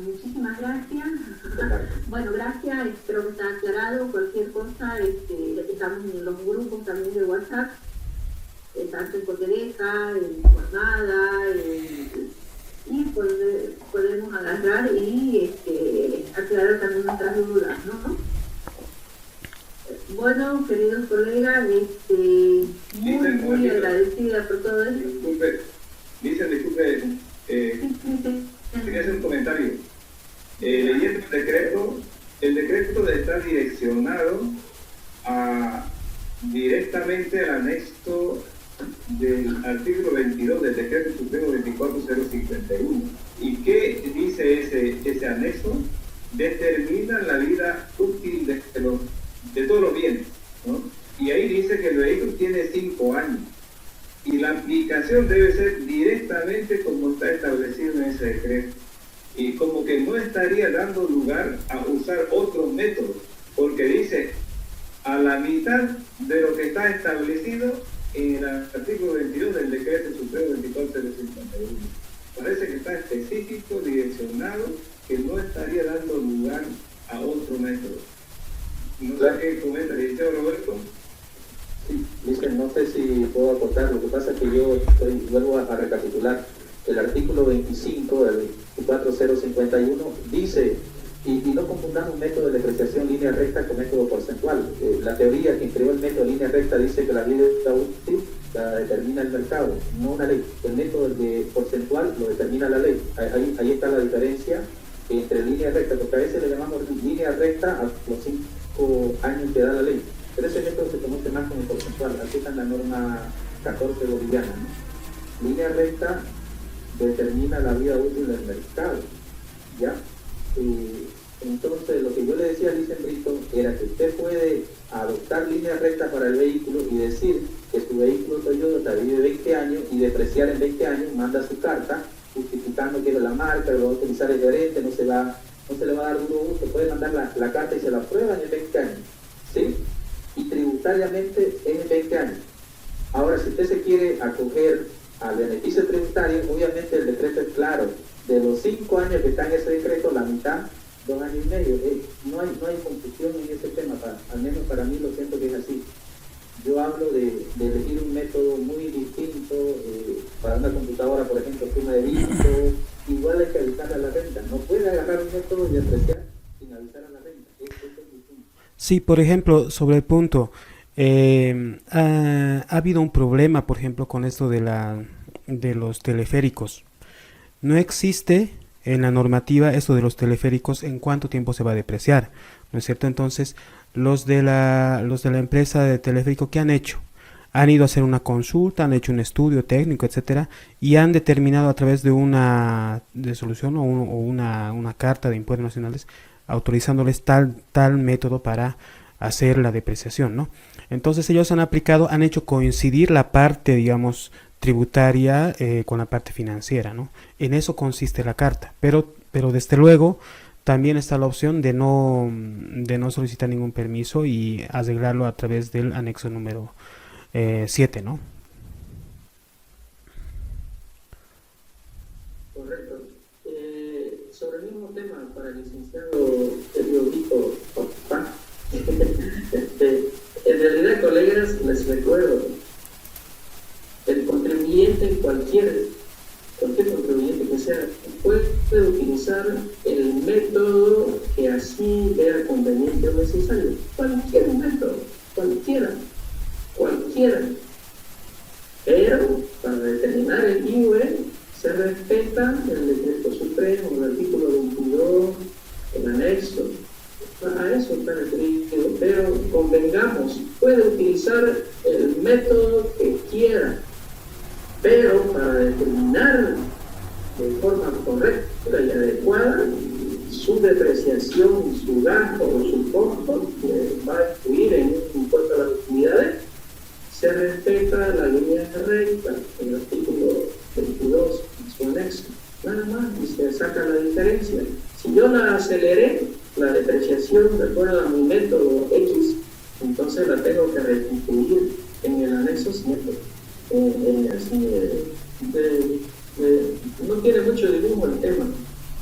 Muchísimas gracias. Bueno, gracias, espero que está aclarado. Cualquier cosa, estamos en los grupos también de WhatsApp, tanto en Cotereca, en Jornada, y podemos agarrar y aclarar también nuestras dudas, ¿no? Bueno, queridos colegas, muy agradecida por todo esto. Disculpe, quería hacer un comentario. Leyendo el decreto está direccionado directamente al anexo del artículo 22 del decreto supremo 24051. ¿Y qué dice ese anexo? Determina la vida útil de todos los bienes, ¿no? Y ahí dice que el vehículo tiene 5 años y la aplicación debe ser directamente como está establecido en ese decreto, y como que no estaría dando lugar a usar otros métodos, porque dice a la mitad de lo que está establecido en el artículo 22 del decreto supremo 24051. Parece que está específico, direccionado, que no estaría dando lugar a otro método. No sé qué comenta el licenciado Roberto. Sí, dicen, no sé si puedo aportar. Lo que pasa es que yo vuelvo a recapitular. El artículo 25 del 24051 dice, y no confundamos método de depreciación línea recta con método porcentual. La teoría que creó el método de línea recta dice que la vida útil la determina el mercado, no una ley. El método de porcentual lo determina la ley. Ahí está la diferencia entre línea recta, porque a veces le llamamos línea recta a los 5 años que da la ley. Pero ese método se conoce más como porcentual, así está en la norma 14 boliviana, ¿no? Línea recta determina la vida útil del mercado, ¿ya? Entonces, lo que yo le decía a Licen Brito era que usted puede adoptar línea recta para el vehículo y decir que su vehículo Toyota vive 20 años y depreciar en 20 años, manda su carta justificando que la marca lo va a utilizar el gerente, no se le va a dar duro uso, puede mandar la carta y se la aprueban en 20 años, ¿sí? Y tributariamente es en 20 años. Ahora, si usted se quiere acoger al beneficio tributario, obviamente el decreto es claro. De los 5 años que está en ese decreto, la mitad, 2 años y medio. No hay confusión en ese tema, al menos para mí lo siento que es así. Yo hablo de elegir un método muy distinto, para una computadora, por ejemplo, prima de dígito, igual hay que avisar a la renta. No puede agarrar un método y apreciar sin avisar a la renta. Eso es distinto. Sí, por ejemplo, sobre el punto, ha habido un problema, por ejemplo, con esto de los teleféricos. No existe en la normativa esto de los teleféricos en cuánto tiempo se va a depreciar, ¿no es cierto? Entonces, los de la empresa de teleférico, ¿qué han hecho? Han ido a hacer una consulta, han hecho un estudio técnico, etcétera, y han determinado a través de una resolución o una carta de impuestos nacionales autorizándoles tal método para hacer la depreciación, ¿no? Entonces ellos han hecho coincidir la parte, digamos, tributaria con la parte financiera, ¿no? En eso consiste la carta, pero desde luego también está la opción de no solicitar ningún permiso y arreglarlo a través del anexo número 7, ¿no? Correcto. Sobre el mismo tema, para el licenciado Teodito Papá, en realidad, colegas, les recuerdo, el contribuyente, cualquier contribuyente que sea, puede utilizar el método que así vea conveniente o necesario. Cualquier método, cualquiera. Pero para determinar el IVE se respeta el decreto supremo, el artículo 22, el anexo. A eso está referido, pero convengamos, puede utilizar el método que quiera, pero para determinar de forma correcta y adecuada su depreciación, su gasto o su costo que va a incluir en un impuesto a las utilidades, se respeta la línea recta, el artículo 22, su anexo, nada más, y se saca la diferencia. Si yo la aceleré, la depreciación de acuerdo a mi método X, entonces la tengo que restituir en el anexo 7. Así no tiene mucho dibujo el tema,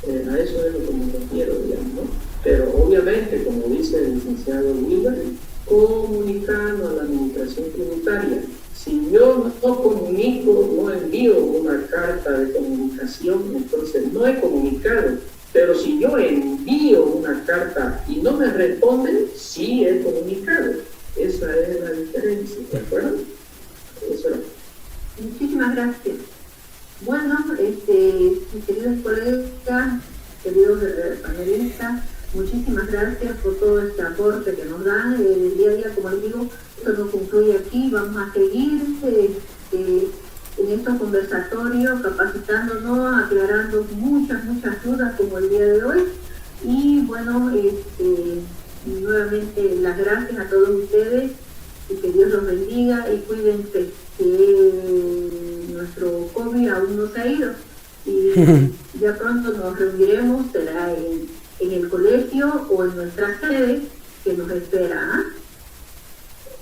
a eso es lo que me refiero, digamos, ¿no? Pero obviamente, como dice el licenciado Wilber, comunicando a la administración tributaria. Si yo no comunico, no envío una carta de comunicación, entonces no he comunicado. Pero si yo envío una carta y no me responden, sí he comunicado. Esa es la diferencia, ¿de acuerdo? Eso era. Muchísimas gracias. Bueno, mis queridos colegas, queridos panelistas, muchísimas gracias por todo este aporte que nos dan. El día a día, como les digo, esto no concluye aquí. Vamos a seguir en estos conversatorios, capacitándonos, aclarando muchas dudas como el día de hoy. Y bueno, nuevamente las gracias a todos ustedes y que Dios los bendiga y cuídense, que nuestro COVID aún no se ha ido y ya pronto nos reuniremos, será en el colegio o en nuestra sede que nos espera.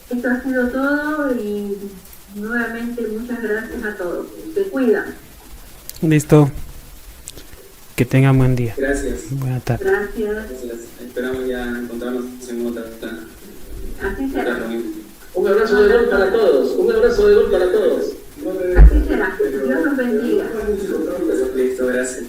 Esto ha sido todo y nuevamente muchas gracias a todos. Se cuidan. Listo. Que tengan buen día. Gracias. Buena tarde. Gracias. Esperamos ya encontrarnos en otra Así será. reunión. Un abrazo de gol para todos. Un abrazo de gol para todos. Así será. Dios los bendiga. Listo, gracias.